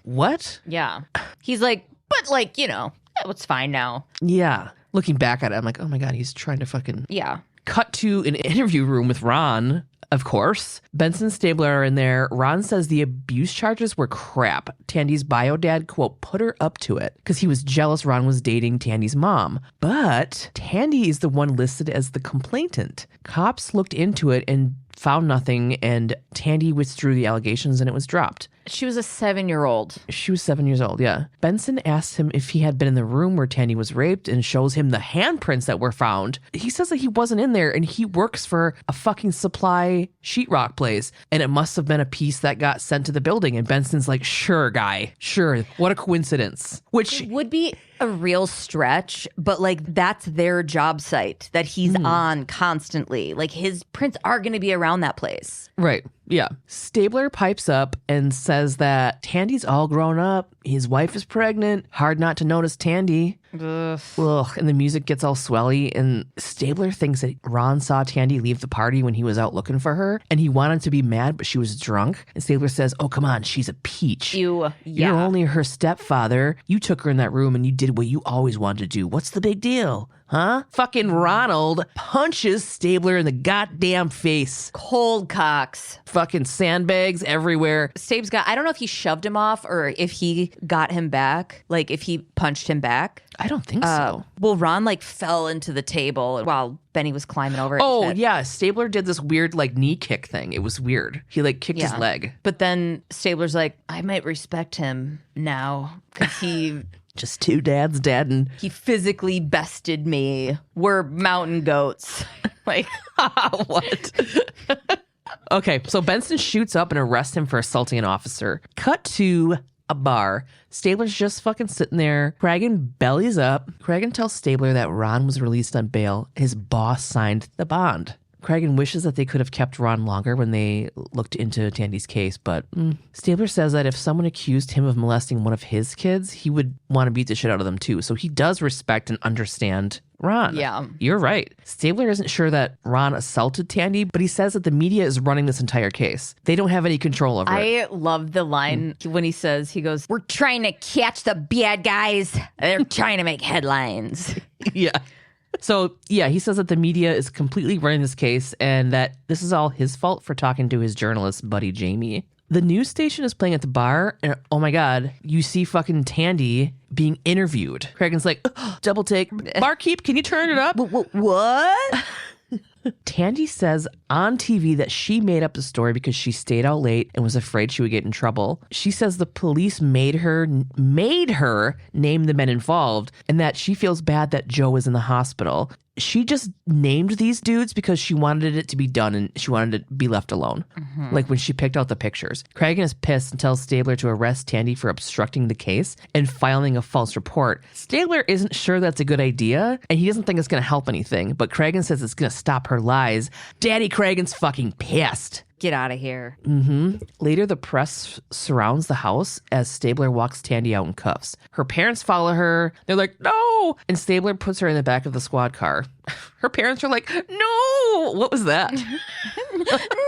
What? Yeah. He's like, but like, you know, it's fine now. Yeah. Looking back at it, I'm like, oh my God, he's trying to fucking... Yeah. Cut to an interview room with Ron. Of course. Benson and Stabler are in there. Ron says the abuse charges were crap. Tandy's bio dad, quote, put her up to it because he was jealous Ron was dating Tandy's mom. But Tandy is the one listed as the complainant. Cops looked into it and found nothing, and Tandy withdrew the allegations and it was dropped. She was a 7-year-old. She was 7 years old, yeah. Benson asks him if he had been in the room where Tandy was raped and shows him the handprints that were found. He says that he wasn't in there and he works for a fucking supply sheetrock place, and it must have been a piece that got sent to the building. And Benson's like, sure, guy, sure. What a coincidence. Which it would be a real stretch, but like that's their job site that he's on constantly. Like his prints are going to be around that place. Right. Yeah. Stabler pipes up and says that Tandy's all grown up. His wife is pregnant. Hard not to notice Tandy. Ugh. And the music gets all swelly, and Stabler thinks that Ron saw Tandy leave the party when he was out looking for her, and he wanted to be mad, but she was drunk. And Stabler says, oh, come on, she's a peach. You're only her stepfather. You took her in that room and you did what you always wanted to do. What's the big deal? Huh? Fucking Ronald punches Stabler in the goddamn face. Cold cocks. Fucking sandbags everywhere. Stabes I don't know if he shoved him off or if he got him back, like if he punched him back. I don't think so. Well, Ron like fell into the table while Benny was climbing over it. Oh, yeah. Stabler did this weird like knee kick thing. It was weird. He like kicked his leg. But then Stabler's like, I might respect him now because he Just two dads dadding. He physically bested me. We're mountain goats. Like, what? Okay, so Benson shoots up and arrests him for assaulting an officer. Cut to a bar. Stabler's just fucking sitting there. Cragen bellies up. Cragen tells Stabler that Ron was released on bail. His boss signed the bond. Cragen wishes that they could have kept Ron longer when they looked into Tandy's case, but Stabler says that if someone accused him of molesting one of his kids, he would want to beat the shit out of them too. So he does respect and understand Ron. Yeah. You're right. Stabler isn't sure that Ron assaulted Tandy, but he says that the media is running this entire case. They don't have any control over it. I love the line when he goes, we're trying to catch the bad guys. They're trying to make headlines. Yeah. So, yeah, he says that the media is completely running this case and that this is all his fault for talking to his journalist buddy, Jamie. The news station is playing at the bar, and oh my God, you see fucking Tandy being interviewed. Cragen's like, double take. Barkeep, can you turn it up? What? Tandy says on TV that she made up the story because she stayed out late and was afraid she would get in trouble. She says the police made her name the men involved and that she feels bad that Joe is in the hospital. She just named these dudes because she wanted it to be done and she wanted to be left alone. Like when she picked out the pictures. Cragen is pissed and tells Stabler to arrest Tandy for obstructing the case and filing a false report. Stabler isn't sure that's a good idea and he doesn't think it's going to help anything, but Cragen says it's going to stop her lies. Daddy Cragen's fucking pissed. Get out of here. Later, the press surrounds the house as Stabler walks Tandy out in cuffs. Her parents follow her. They're like, no! And Stabler puts her in the back of the squad car. Her parents are like, no! What was that?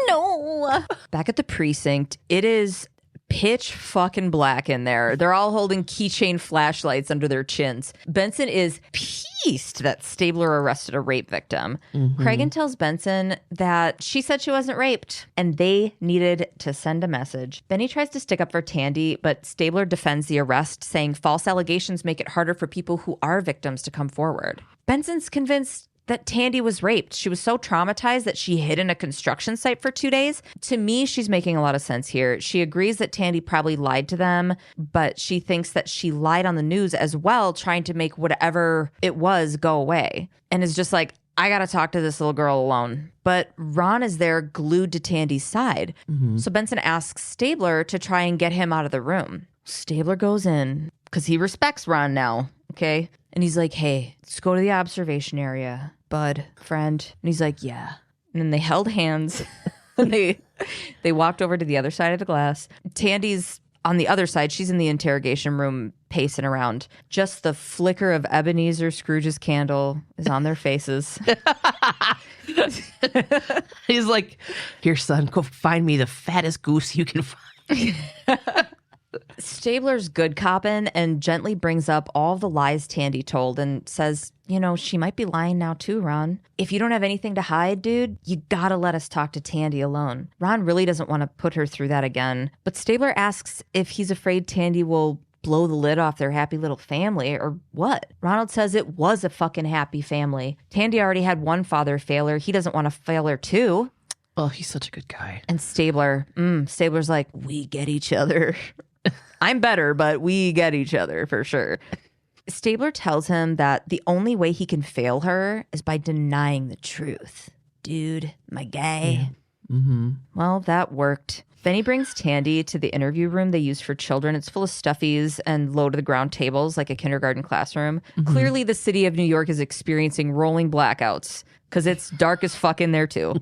No. Back at the precinct, it is pitch fucking black in there. They're all holding keychain flashlights under their chins. Benson is pieced that Stabler arrested a rape victim. Cragen tells Benson that she said she wasn't raped and they needed to send a message. Benny tries to stick up for Tandy, but Stabler defends the arrest, saying false allegations make it harder for people who are victims to come forward. Benson's convinced that Tandy was raped. She was so traumatized that she hid in a construction site for 2 days. To me, she's making a lot of sense here. She agrees that Tandy probably lied to them, but she thinks that she lied on the news as well, trying to make whatever it was go away. And is just like, I gotta talk to this little girl alone. But Ron is there glued to Tandy's side. So Benson asks Stabler to try and get him out of the room. Stabler goes in because he respects Ron now, okay? And he's like, hey, let's go to the observation area, bud, friend. And he's like, yeah. And then they held hands. And they walked over to the other side of the glass. Tandy's on the other side. She's in the interrogation room pacing around. Just the flicker of Ebenezer Scrooge's candle is on their faces. He's like, here, son, go find me the fattest goose you can find. Stabler's good copping and gently brings up all the lies Tandy told and says, you know, she might be lying now too, Ron. If you don't have anything to hide, dude, you gotta let us talk to Tandy alone. Ron really doesn't want to put her through that again. But Stabler asks if he's afraid Tandy will blow the lid off their happy little family or what. Ronald says it was a fucking happy family. Tandy already had one father fail her. He doesn't want to fail her too. Oh, he's such a good guy. And Stabler's like, we get each other. I'm better, but we get each other for sure. Stabler tells him that the only way he can fail her is by denying the truth. Dude, my guy. Yeah. Well, that worked. Then he brings Tandy to the interview room they use for children. It's full of stuffies and low-to-the-ground tables like a kindergarten classroom. Clearly, the city of New York is experiencing rolling blackouts because it's dark as fuck in there, too.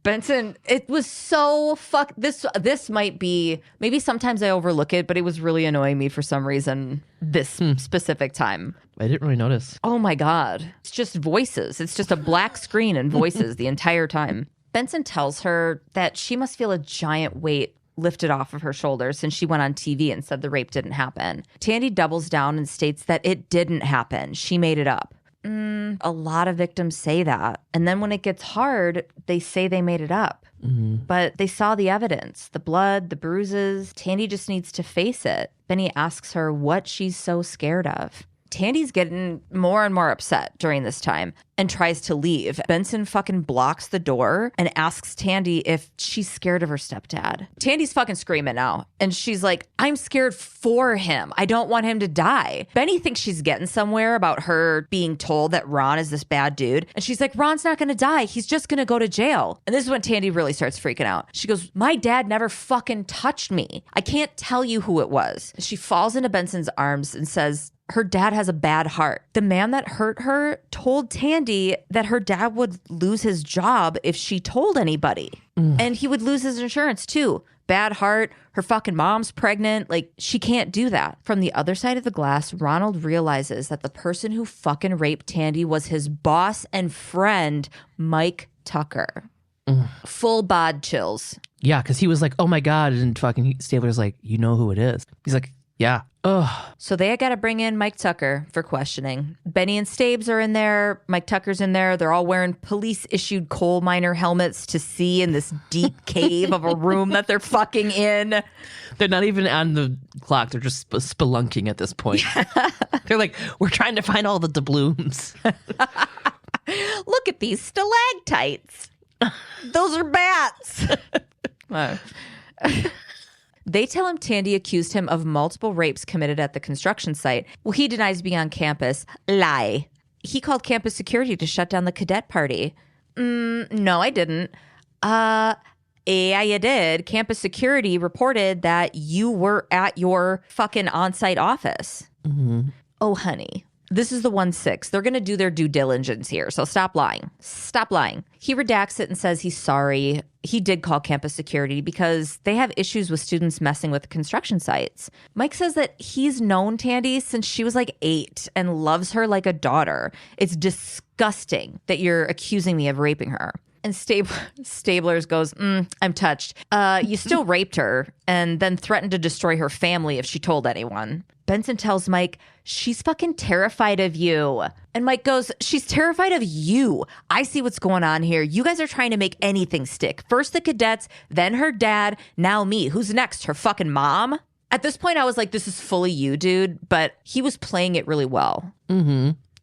Benson, it was so this might be, maybe sometimes I overlook it, but it was really annoying me for some reason this specific time. I didn't really notice. Oh my God. It's just voices. It's just a black screen and voices the entire time. Benson tells her that she must feel a giant weight lifted off of her shoulders since she went on TV and said the rape didn't happen. Tandy doubles down and states that it didn't happen. She made it up. A lot of victims say that. And then when it gets hard, they say they made it up. But they saw the evidence, the blood, the bruises. Tandy just needs to face it. Then he asks her what she's so scared of. Tandy's getting more and more upset during this time and tries to leave. Benson fucking blocks the door and asks Tandy if she's scared of her stepdad. Tandy's fucking screaming now. And she's like, I'm scared for him. I don't want him to die. Benny thinks she's getting somewhere about her being told that Ron is this bad dude. And she's like, Ron's not going to die. He's just going to go to jail. And this is when Tandy really starts freaking out. She goes, my dad never fucking touched me. I can't tell you who it was. She falls into Benson's arms and says, her dad has a bad heart. The man that hurt her told Tandy that her dad would lose his job if she told anybody. And he would lose his insurance too. Bad heart. Her fucking mom's pregnant. Like, she can't do that. From the other side of the glass, Ronald realizes that the person who fucking raped Tandy was his boss and friend, Mike Tucker. Full bod chills. Yeah, because he was like, oh my God. And fucking Stabler's like, you know who it is. He's like, yeah. Ugh. So they got to bring in Mike Tucker for questioning. Benny and Stabes are in there. Mike Tucker's in there. They're all wearing police-issued coal miner helmets to see in this deep cave of a room that they're fucking in. They're not even on the clock. They're just spelunking at this point. They're like, we're trying to find all the doubloons. Look at these stalactites. Those are bats. They tell him Tandy accused him of multiple rapes committed at the construction site. Well, he denies being on campus. Lie. He called campus security to shut down the cadet party. No, I didn't. Yeah, you did. Campus security reported that you were at your fucking on-site office. Oh, honey. This is the 1-6. They're going to do their due diligence here, so stop lying. Stop lying. He redacts it and says he's sorry. He did call campus security because they have issues with students messing with construction sites. Mike says that he's known Tandy since she was like 8 and loves her like a daughter. It's disgusting that you're accusing me of raping her. And Stablers goes, I'm touched. You still raped her and then threatened to destroy her family if she told anyone. Benson tells Mike, she's fucking terrified of you. And Mike goes, she's terrified of you. I see what's going on here. You guys are trying to make anything stick. First the cadets, then her dad, now me. Who's next? Her fucking mom? At this point, I was like, this is fully you, dude. But he was playing it really well.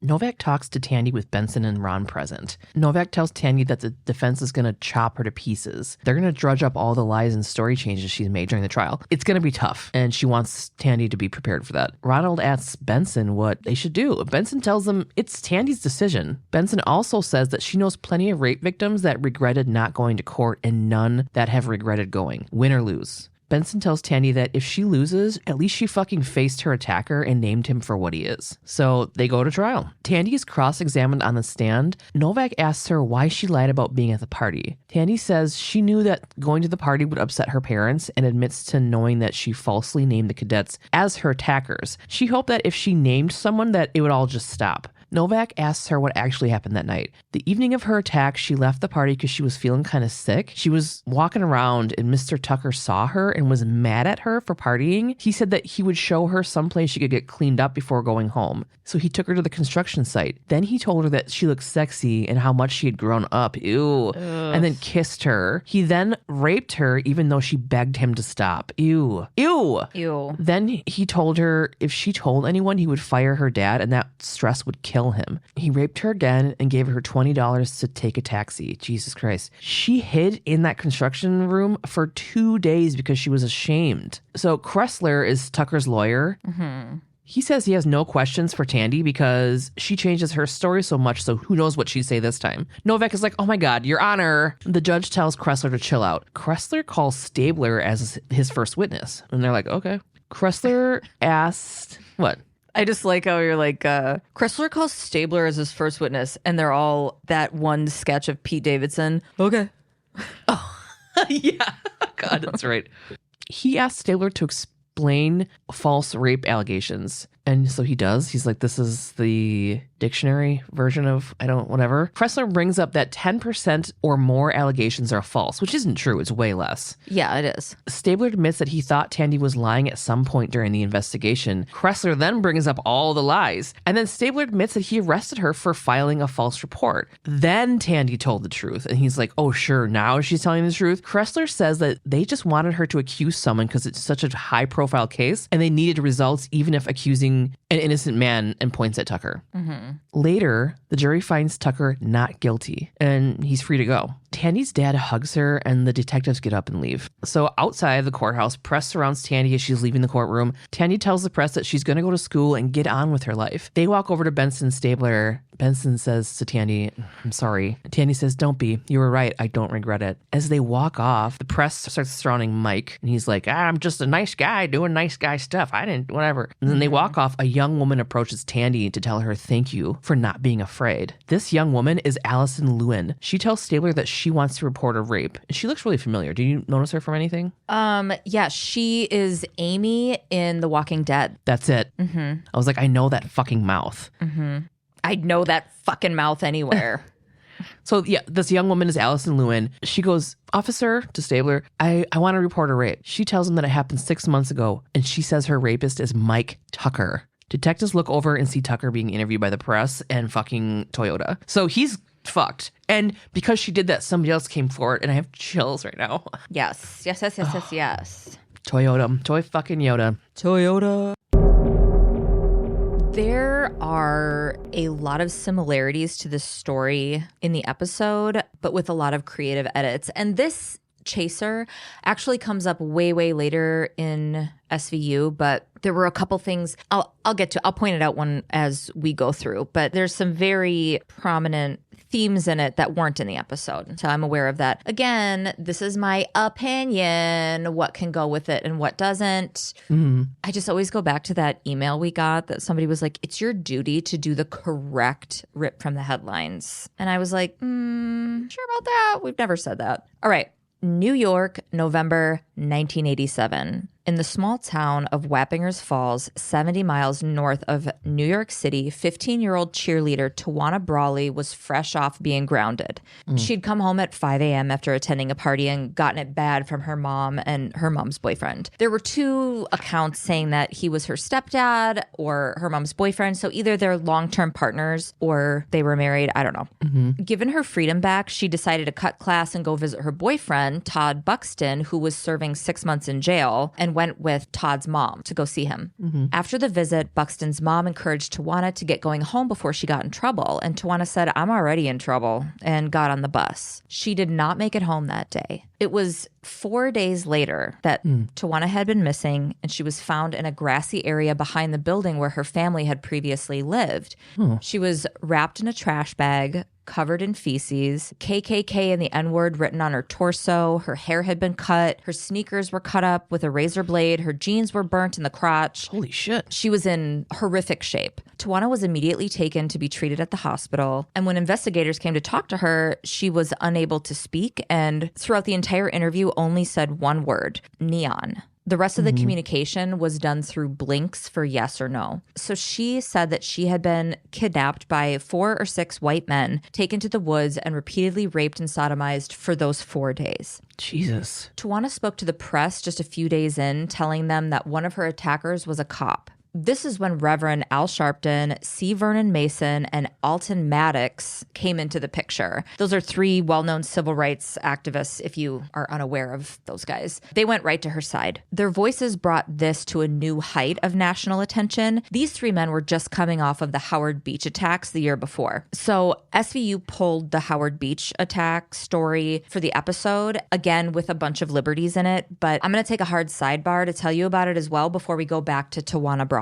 Novak talks to Tandy with Benson and Ron present. Novak tells Tandy that the defense is going to chop her to pieces. They're going to drudge up all the lies and story changes she's made during the trial. It's going to be tough, and she wants Tandy to be prepared for that. Ronald asks Benson what they should do. Benson tells them it's Tandy's decision. Benson also says that she knows plenty of rape victims that regretted not going to court and none that have regretted going, win or lose. Benson tells Tandy that if she loses, at least she fucking faced her attacker and named him for what he is. So they go to trial. Tandy is cross-examined on the stand. Novak asks her why she lied about being at the party. Tandy says she knew that going to the party would upset her parents and admits to knowing that she falsely named the cadets as her attackers. She hoped that if she named someone that it would all just stop. Novak asks her what actually happened that night. The evening of her attack, she left the party because she was feeling kind of sick. She was walking around and Mr. Tucker saw her and was mad at her for partying. He said that he would show her someplace she could get cleaned up before going home. So he took her to the construction site. Then he told her that she looked sexy and how much she had grown up. Ew. Ugh. And then kissed her. He then raped her even though she begged him to stop. Ew. Ew. Ew. Then he told her if she told anyone, he would fire her dad and that stress would kill him. He raped her again and gave her $20 to take a taxi. Jesus Christ. She hid in that construction room for 2 days because she was ashamed. So Kressler is Tucker's lawyer. He says he has no questions for Tandy because she changes her story so much, so who knows what she'd say this time. Novak is like, oh my God, Your Honor. The judge tells Kressler to chill out. Kressler calls Stabler as his first witness. And they're like, okay. Kressler asked, what? I just like how you're like, Kressler calls Stabler as his first witness, and they're all that one sketch of Pete Davidson. Okay. Oh, yeah. God, that's right. He asked Stabler to explain false rape allegations. And so he does. He's like, this is the dictionary version of, whatever. Kressler brings up that 10% or more allegations are false, which isn't true. It's way less. Yeah, it is. Stabler admits that he thought Tandy was lying at some point during the investigation. Kressler then brings up all the lies. And then Stabler admits that he arrested her for filing a false report. Then Tandy told the truth. And he's like, oh, sure, now she's telling the truth. Kressler says that they just wanted her to accuse someone because it's such a high-profile case, and they needed results even if accusing accusing an innocent man and points at Tucker. Later, the jury finds Tucker not guilty and he's free to go. Tandy's dad hugs her and the detectives get up and leave. So outside the courthouse, press surrounds Tandy as she's leaving the courtroom. Tandy tells the press that she's going to go to school and get on with her life. They walk over to Benson's stabler. Benson says to Tandy, I'm sorry. Tandy says, don't be. You were right. I don't regret it. As they walk off, the press starts surrounding Mike. And he's like, I'm just a nice guy doing nice guy stuff. I didn't, whatever. And then they walk off. A young woman approaches Tandy to tell her thank you for not being afraid. This young woman is Allison Lewin. She tells Stabler that she wants to report a rape. She looks really familiar. Do you notice her from anything? Yeah, she is Amy in The Walking Dead. That's it. I was like, I know that fucking mouth. I'd know that fucking mouth anywhere. So yeah, this young woman is Allison Lewin. She goes, officer, to Stabler, I want to report a rape. She tells him that it happened 6 months ago, and she says her rapist is Mike Tucker. Detectives look over and see Tucker being interviewed by the press and fucking Toyota. So he's fucked. And because she did that, somebody else came forward, and I have chills right now. Yes. Toyota. Toy fucking Yoda. Toyota. There are a lot of similarities to this story in the episode, but with a lot of creative edits. And this chaser actually comes up way, way later in SVU, but there were a couple things I'll point it out one as we go through, but there's some very prominent themes in it that weren't in the episode. So I'm aware of that. Again, this is my opinion, what can go with it and what doesn't. I just always go back to that email we got that somebody was like, it's your duty to do the correct rip from the headlines. And I was like, sure about that? We've never said that. All right. New York, November 1987. In the small town of Wappingers Falls, 70 miles north of New York City, 15-year-old cheerleader Tawana Brawley was fresh off being grounded. She'd come home at 5 a.m. after attending a party and gotten it bad from her mom and her mom's boyfriend. There were two accounts saying that he was her stepdad or her mom's boyfriend, so either they're long-term partners or they were married. I don't know. Given her freedom back, she decided to cut class and go visit her boyfriend, Todd Buxton, who was serving 6 months in jail, and went with Todd's mom to go see him. After the visit, Buxton's mom encouraged Tawana to get going home before she got in trouble, and Tawana said, I'm already in trouble, and got on the bus. She did not make it home that day. It was 4 days later that Tawana had been missing, and she was found in a grassy area behind the building where her family had previously lived. She was wrapped in a trash bag, covered in feces, KKK and the N-word written on her torso. Her hair had been cut. Her sneakers were cut up with a razor blade. Her jeans were burnt in the crotch. Holy shit. She was in horrific shape. Tawana was immediately taken to be treated at the hospital. And when investigators came to talk to her, she was unable to speak. And throughout the entire interview, only said one word, neon. The rest of the communication was done through blinks for yes or no. So she said that she had been kidnapped by 4 or 6 white men, taken to the woods, and repeatedly raped and sodomized for those 4 days. Jesus. Tawana spoke to the press just a few days in, telling them that one of her attackers was a cop. This is when Reverend Al Sharpton, C. Vernon Mason, and Alton Maddox came into the picture. Those are 3 well-known civil rights activists, if you are unaware of those guys. They went right to her side. Their voices brought this to a new height of national attention. These 3 men were just coming off of the Howard Beach attacks the year before. So SVU pulled the Howard Beach attack story for the episode, again with a bunch of liberties in it. But I'm going to take a hard sidebar to tell you about it as well before we go back to Tawana Brawley.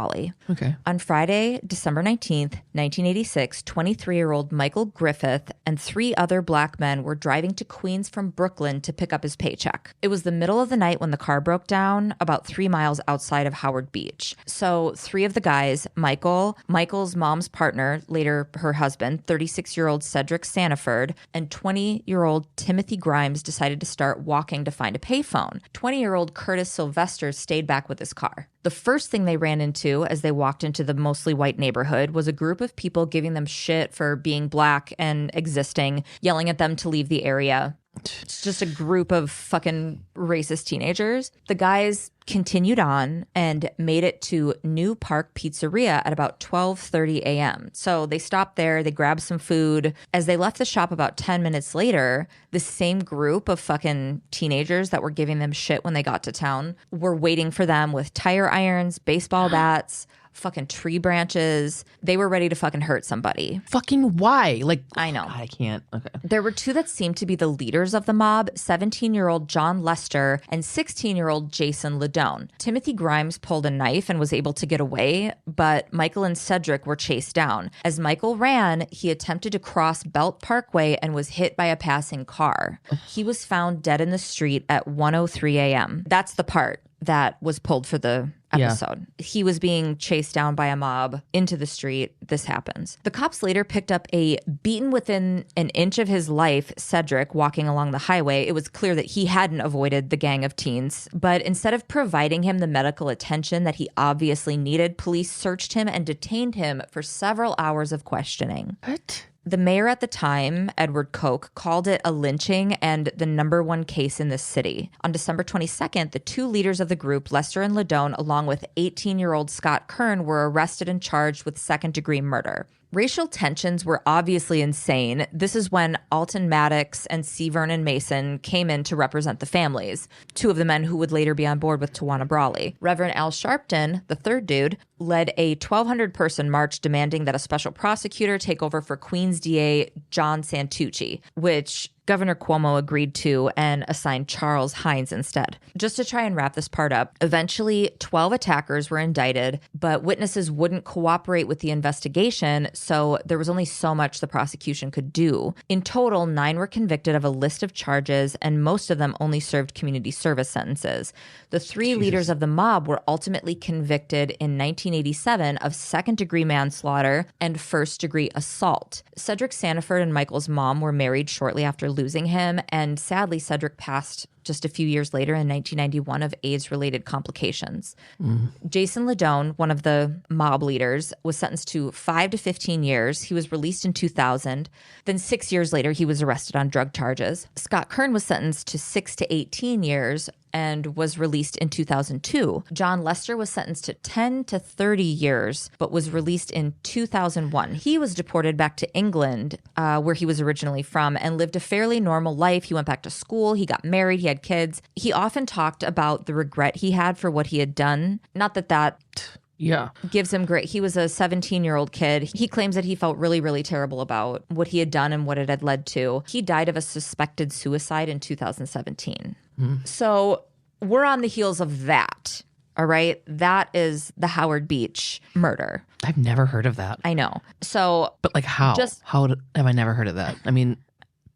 Okay. On Friday, December 19th, 1986, 23-year-old Michael Griffith and 3 other black men were driving to Queens from Brooklyn to pick up his paycheck. It was the middle of the night when the car broke down about 3 miles outside of Howard Beach. So 3 of the guys, Michael's mom's partner, later her husband, 36-year-old Cedric Sanaford, and 20-year-old Timothy Grimes decided to start walking to find a payphone. 20-year-old Curtis Sylvester stayed back with his car. The first thing they ran into as they walked into the mostly white neighborhood was a group of people giving them shit for being black and existing, yelling at them to leave the area. It's just a group of fucking racist teenagers. The guys continued on and made it to New Park Pizzeria at about 12:30 a.m. So they stopped there, they grabbed some food. As they left the shop about 10 minutes later, the same group of fucking teenagers that were giving them shit when they got to town were waiting for them with tire irons, baseball bats, fucking tree branches. They were ready to fucking hurt somebody. Fucking why? Like, I know. God, I can't. Okay. There were two that seemed to be the leaders of the mob, 17-year-old John Lester and 16-year-old Jason Ledone. Timothy Grimes pulled a knife and was able to get away, but Michael and Cedric were chased down. As Michael ran, he attempted to cross Belt Parkway and was hit by a passing car. He was found dead in the street at 1:03 a.m. That's the part that was pulled for the episode. Yeah. He was being chased down by a mob into the street. This happens. The cops later picked up a beaten within an inch of his life Cedric walking along the highway. It was clear that he hadn't avoided the gang of teens, but instead of providing him the medical attention that he obviously needed, police searched him and detained him for several hours of questioning. What? The mayor at the time, Edward Koch, called it a lynching and the number one case in the city. On December 22nd, the two leaders of the group, Lester and Ledone, along with 18-year-old Scott Kern, were arrested and charged with second-degree murder. Racial tensions were obviously insane. This is when Alton Maddox and C. Vernon Mason came in to represent the families, two of the men who would later be on board with Tawana Brawley. Reverend Al Sharpton, the third dude, led a 1,200-person march demanding that a special prosecutor take over for Queens DA John Santucci, which Governor Cuomo agreed to and assigned Charles Hines instead. Just to try and wrap this part up, eventually 12 attackers were indicted, but witnesses wouldn't cooperate with the investigation, so there was only so much the prosecution could do. In total, 9 were convicted of a list of charges, and most of them only served community service sentences. The 3 leaders of the mob were ultimately convicted in 1987 of second-degree manslaughter and first-degree assault. Cedric Sanford and Michael's mom were married shortly after losing him, and sadly, Cedric passed just a few years later in 1991 of AIDS-related complications. Jason Ledone, one of the mob leaders, was sentenced to 5 to 15 years. He was released in 2000. Then 6 years later, he was arrested on drug charges. Scott Kern was sentenced to 6 to 18 years and was released in 2002. John Lester was sentenced to 10 to 30 years, but was released in 2001. He was deported back to England, where he was originally from, and lived a fairly normal life. He went back to school, he got married, he had kids. He often talked about the regret he had for what he had done. Not that gives him great. He was a 17-year-old kid. He claims that he felt really, really terrible about what he had done and what it had led to. He died of a suspected suicide in 2017. So we're on the heels of that. All right. That is the Howard Beach murder. I've never heard of that. I know. So, but like how? Have I never heard of that? I mean,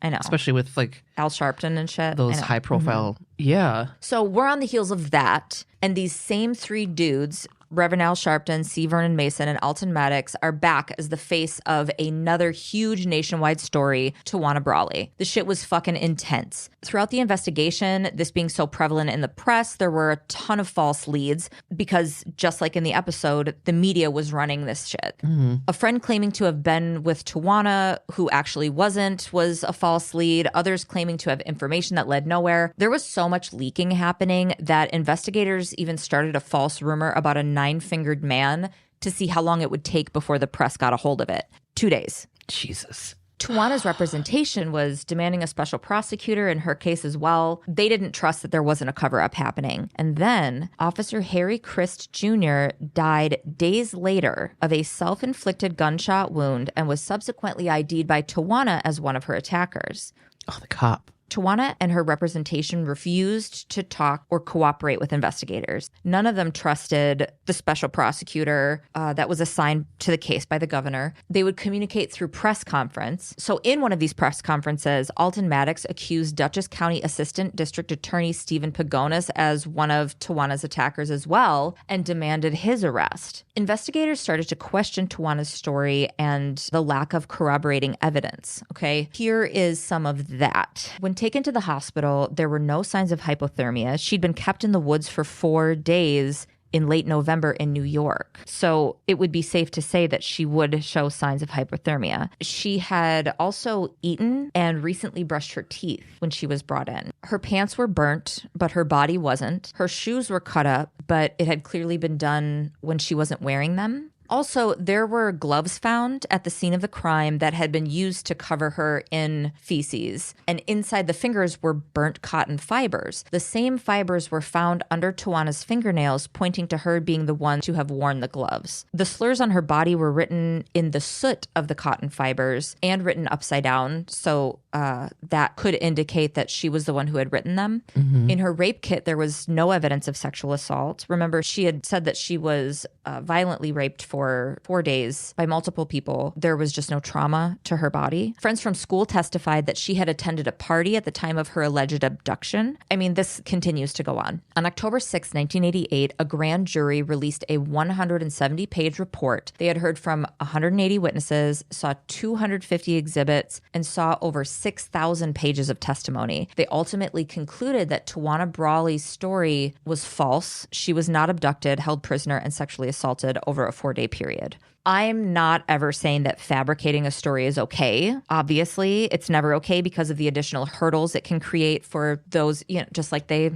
I know. Especially with like Al Sharpton and shit. Those high profile. Yeah. So we're on the heels of that. And these same 3 dudes, Reverend Al Sharpton, C. Vernon Mason, and Alton Maddox, are back as the face of another huge nationwide story, Tawana Brawley. The shit was fucking intense. Throughout the investigation, this being so prevalent in the press, there were a ton of false leads because, just like in the episode, the media was running this shit. A friend claiming to have been with Tawana, who actually wasn't, was a false lead. Others claiming to have information that led nowhere. There was so much leaking happening that investigators even started a false rumor about a 9-fingered man to see how long it would take before the press got a hold of it. 2 days. Jesus. Tawana's representation was demanding a special prosecutor in her case as well. They didn't trust that there wasn't a cover-up happening. And then Officer Harry Christ Jr. died days later of a self-inflicted gunshot wound and was subsequently ID'd by Tawana as one of her attackers. Oh, the cop. Tawana and her representation refused to talk or cooperate with investigators. None of them trusted the special prosecutor that was assigned to the case by the governor. They would communicate through press conference. So in one of these press conferences, Alton Maddox accused Dutchess County Assistant District Attorney Stephen Pagonis as one of Tawana's attackers as well and demanded his arrest. Investigators started to question Tawana's story and the lack of corroborating evidence. Okay, here is some of that. When taken to the hospital, there were no signs of hypothermia. She'd been kept in the woods for 4 days in late November in New York. So it would be safe to say that she would show signs of hypothermia. She had also eaten and recently brushed her teeth when she was brought in. Her pants were burnt, but her body wasn't. Her shoes were cut up, but it had clearly been done when she wasn't wearing them. Also, there were gloves found at the scene of the crime that had been used to cover her in feces. And inside the fingers were burnt cotton fibers. The same fibers were found under Tawana's fingernails, pointing to her being the one to have worn the gloves. The slurs on her body were written in the soot of the cotton fibers and written upside down. So that could indicate that she was the one who had written them. In her rape kit, there was no evidence of sexual assault. Remember, she had said that she was violently raped for 4 days by multiple people. There was just no trauma to her body. Friends from school testified that she had attended a party at the time of her alleged abduction. I mean, this continues to go on. On October 6, 1988, a grand jury released a 170-page report. They had heard from 180 witnesses, saw 250 exhibits, and saw over 6,000 pages of testimony. They ultimately concluded that Tawana Brawley's story was false. She was not abducted, held prisoner, and sexually assaulted over a 4-day period. I'm not ever saying that fabricating a story is okay. Obviously, it's never okay because of the additional hurdles it can create for those, just like they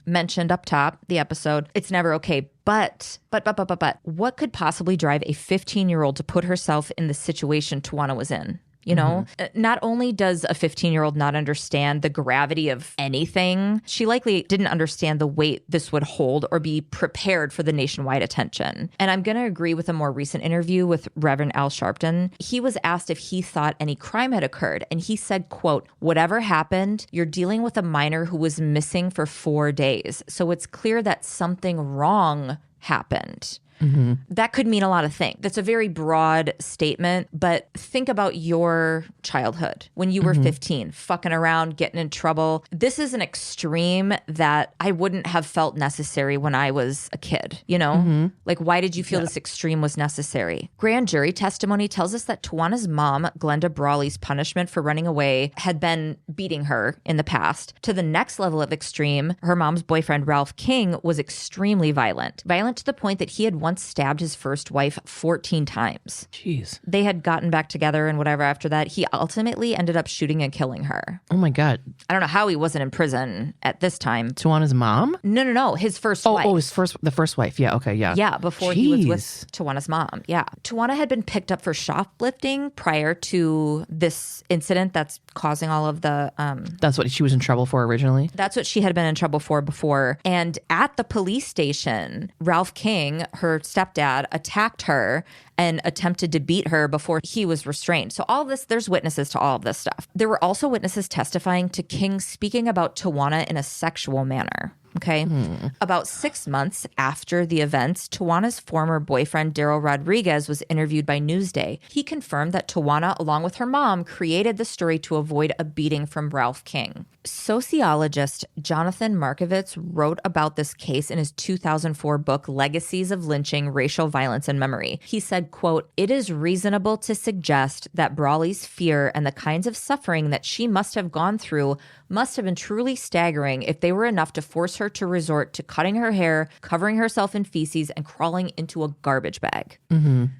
mentioned up top, the episode. It's never okay. But what could possibly drive a 15-year-old to put herself in the situation Tawana was in? Not only does a 15-year-old not understand the gravity of anything, she likely didn't understand the weight this would hold or be prepared for the nationwide attention. And I'm going to agree with a more recent interview with Reverend Al Sharpton. He was asked if he thought any crime had occurred, and he said, quote, "Whatever happened, you're dealing with a minor who was missing for 4 days. So it's clear that something wrong happened." That could mean a lot of things. That's a very broad statement, but think about your childhood when you were 15, fucking around, getting in trouble. This is an extreme that I wouldn't have felt necessary when I was a kid, Like, why did you feel this extreme was necessary? Grand jury testimony tells us that Tawana's mom, Glenda Brawley's punishment for running away had been beating her in the past. To the next level of extreme, her mom's boyfriend, Ralph King, was extremely violent to the point that he had once stabbed his first wife 14 times. Jeez. They had gotten back together and whatever after that. He ultimately ended up shooting and killing her. Oh my God. I don't know how he wasn't in prison at this time. Tawana's mom? No. His first wife. Oh, the first wife. Yeah, okay, yeah. Yeah, before he was with Tawana's mom. Yeah. Tawana had been picked up for shoplifting prior to this incident that's causing all of the... That's what she was in trouble for originally? That's what she had been in trouble for before. And at the police station, Ralph King, her stepdad, attacked her and attempted to beat her before he was restrained. So all of this, there's witnesses to all of this stuff. There were also witnesses testifying to King speaking about Tawana in a sexual manner. Okay. About 6 months after the events, Tawana's former boyfriend, Daryl Rodriguez, was interviewed by Newsday. He confirmed that Tawana, along with her mom, created the story to avoid a beating from Ralph King. Sociologist Jonathan Markovitz wrote about this case in his 2004 book, Legacies of Lynching, Racial Violence and Memory. He said, quote, "It is reasonable to suggest that Brawley's fear and the kinds of suffering that she must have gone through must have been truly staggering if they were enough to force her to resort to cutting her hair, covering herself in feces, and crawling into a garbage bag."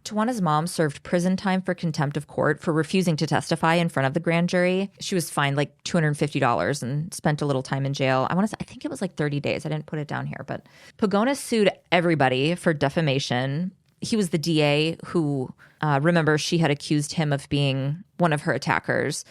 Tawana's mom served prison time for contempt of court for refusing to testify in front of the grand jury. She was fined like $250 and spent a little time in jail. I think it was like 30 days. I didn't put it down here, but Pagona sued everybody for defamation. He was the DA who, remember, she had accused him of being one of her attackers.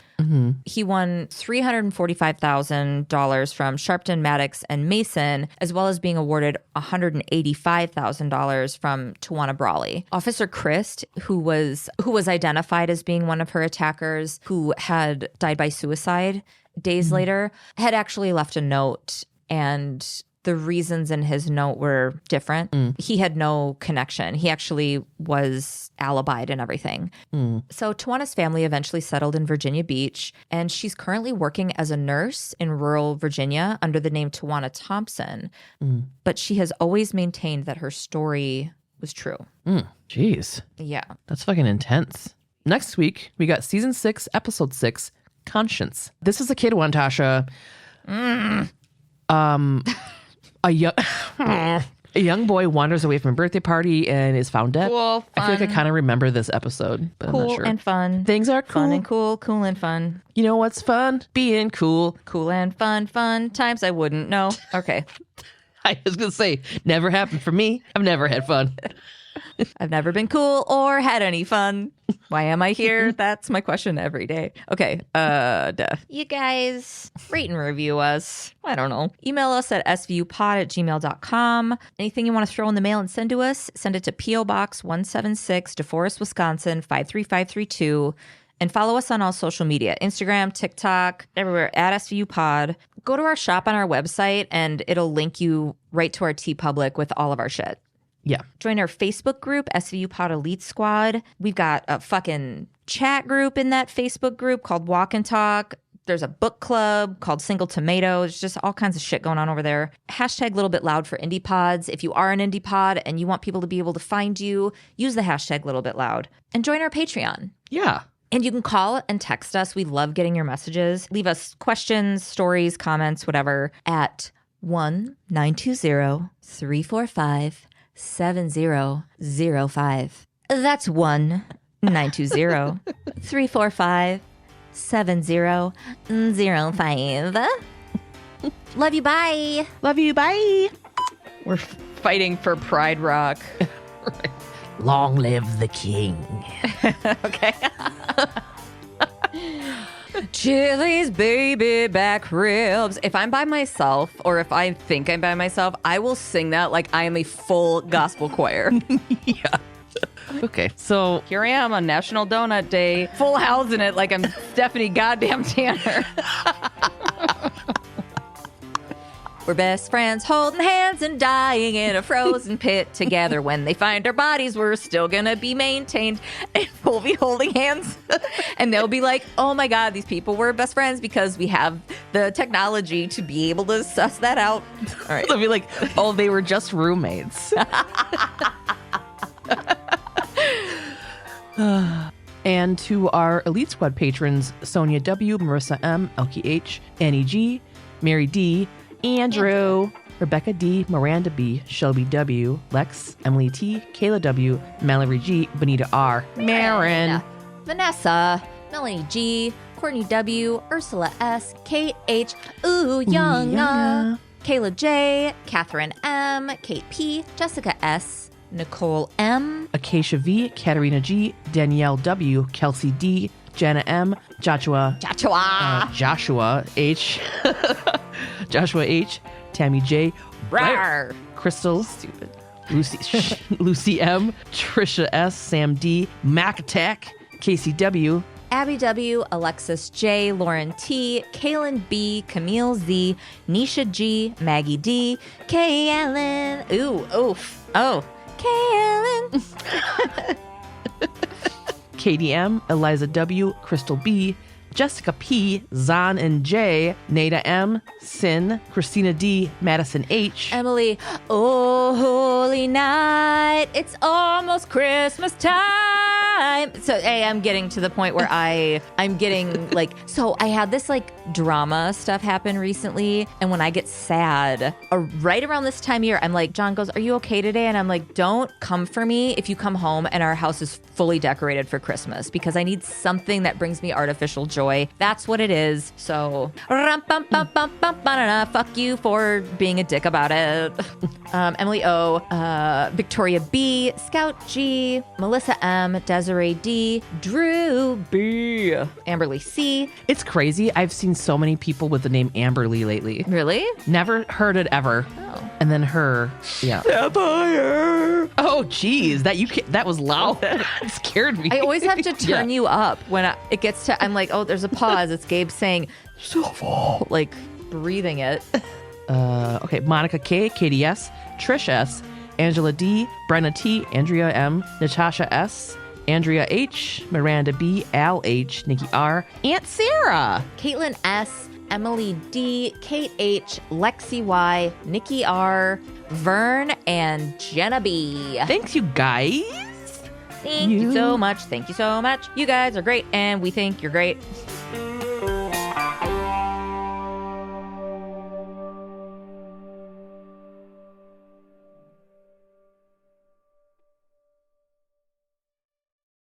He won $345,000 from Sharpton, Maddox, and Mason, as well as being awarded $185,000 from Tawana Brawley. Officer Christ, who was identified as being one of her attackers, who had died by suicide days later, had actually left a note, and the reasons in his note were different. He had no connection. He actually was alibied and everything. So Tawana's family eventually settled in Virginia Beach, and she's currently working as a nurse in rural Virginia under the name Tawana Thompson. But she has always maintained that her story was true. Jeez. Yeah. That's fucking intense. Next week, we got season 6, episode 6, Conscience. This is a kid one, Tasha. A young boy wanders away from a birthday party and is found dead. Cool, I feel like I kind of remember this episode, but I'm not sure. Cool and fun. Things are cool. Fun and cool, cool and fun. You know what's fun? Being cool. Cool and fun, fun. Times I wouldn't know. Okay. I was going to say, never happened for me. I've never had fun. I've never been cool or had any fun. Why am I here? That's my question every day. Okay, you guys rate and review us. I don't know. Email us at svupod@gmail.com. Anything you want to throw in the mail and send to us, send it to P.O. Box 176, Deforest, Wisconsin, 53532. And follow us on all social media, Instagram, TikTok, everywhere, at SVUpod. Go to our shop on our website, and it'll link you right to our TeePublic with all of our shit. Yeah. Join our Facebook group, SVUpod Elite Squad. We've got a fucking chat group in that Facebook group called Walk and Talk. There's a book club called Single Tomatoes. Just all kinds of shit going on over there. Hashtag Little Bit Loud for indie pods. If you are an indie pod and you want people to be able to find you, use the hashtag Little Bit Loud. And join our Patreon. Yeah. And you can call and text us. We love getting your messages. Leave us questions, stories, comments, whatever, at 1-920-345-7005. That's 1-920-345-7005. Love you, bye. Love you. Bye. We're fighting for Pride Rock. Right. Long live the king. Okay. Chili's baby back ribs. If I'm by myself, or if I think I'm by myself, I will sing that like I am a full gospel choir. Yeah. Okay, so here I am on National Donut Day, full house in it like I'm Stephanie goddamn Tanner. We're best friends holding hands and dying in a frozen pit together. When they find our bodies, we're still gonna be maintained, and we'll be holding hands. And they'll be like, oh my God, these people were best friends because we have the technology to be able to suss that out. All right. they'll be like, oh, they were just roommates. And to our Elite Squad patrons, Sonia W., Marissa M., Elkie H., Annie G., Mary D., Andrew, Rebecca D., Miranda B., Shelby W., Lex, Emily T., Kayla W., Mallory G., Benita R., Marin, Vanessa, Melanie G., Courtney W., Ursula S., Kate H., Ooh, Young, Kayla J., Catherine M., Kate P., Jessica S., Nicole M., Acacia V., Katarina G., Danielle W., Kelsey D., Jana M., Joshua H., Joshua H., Tammy J., Rawr. Crystal, stupid, Lucy M., Trisha S., Sam D., Mac Attack, Casey W., Abby W., Alexis J., Lauren T., Kaylin B., Camille Z., Nisha G., Maggie D., Kay Ellen, Kay Ellen, Katie M., Eliza W., Crystal B., Jessica P., Zan and J., Nada M., Sin, Christina D., Madison H., Emily, oh, holy night, it's almost Christmas time. So, hey, I'm getting to the point where I'm getting like, so I had this like drama stuff happen recently. And when I get sad, right around this time of year, I'm like, John goes, are you okay today? And I'm like, don't come for me if you come home and our house is fully decorated for Christmas, because I need something that brings me artificial joy. That's what it is. So, fuck you for being a dick about it. Emily O, Victoria B, Scout G, Melissa M, Desiree D, Drew B, Amberly C. It's crazy. I've seen so many people with the name Amberlee lately. Really? Never heard it ever. Oh. And then her, yeah. Sapphire. Oh, geez, that was loud. It scared me. I always have to turn you up when it gets to. I'm like, oh, there's a pause. It's Gabe saying, so like breathing it. Okay, Monica K, Katie S, Trish S, Angela D, Brenna T, Andrea M, Natasha S, Andrea H, Miranda B, Al H, Nikki R, Aunt Sarah, Caitlin S, Emily D, Kate H, Lexi Y, Nikki R, Vern, and Jenna B. Thanks, you guys. Thank you so much. Thank you so much. You guys are great, and we think you're great.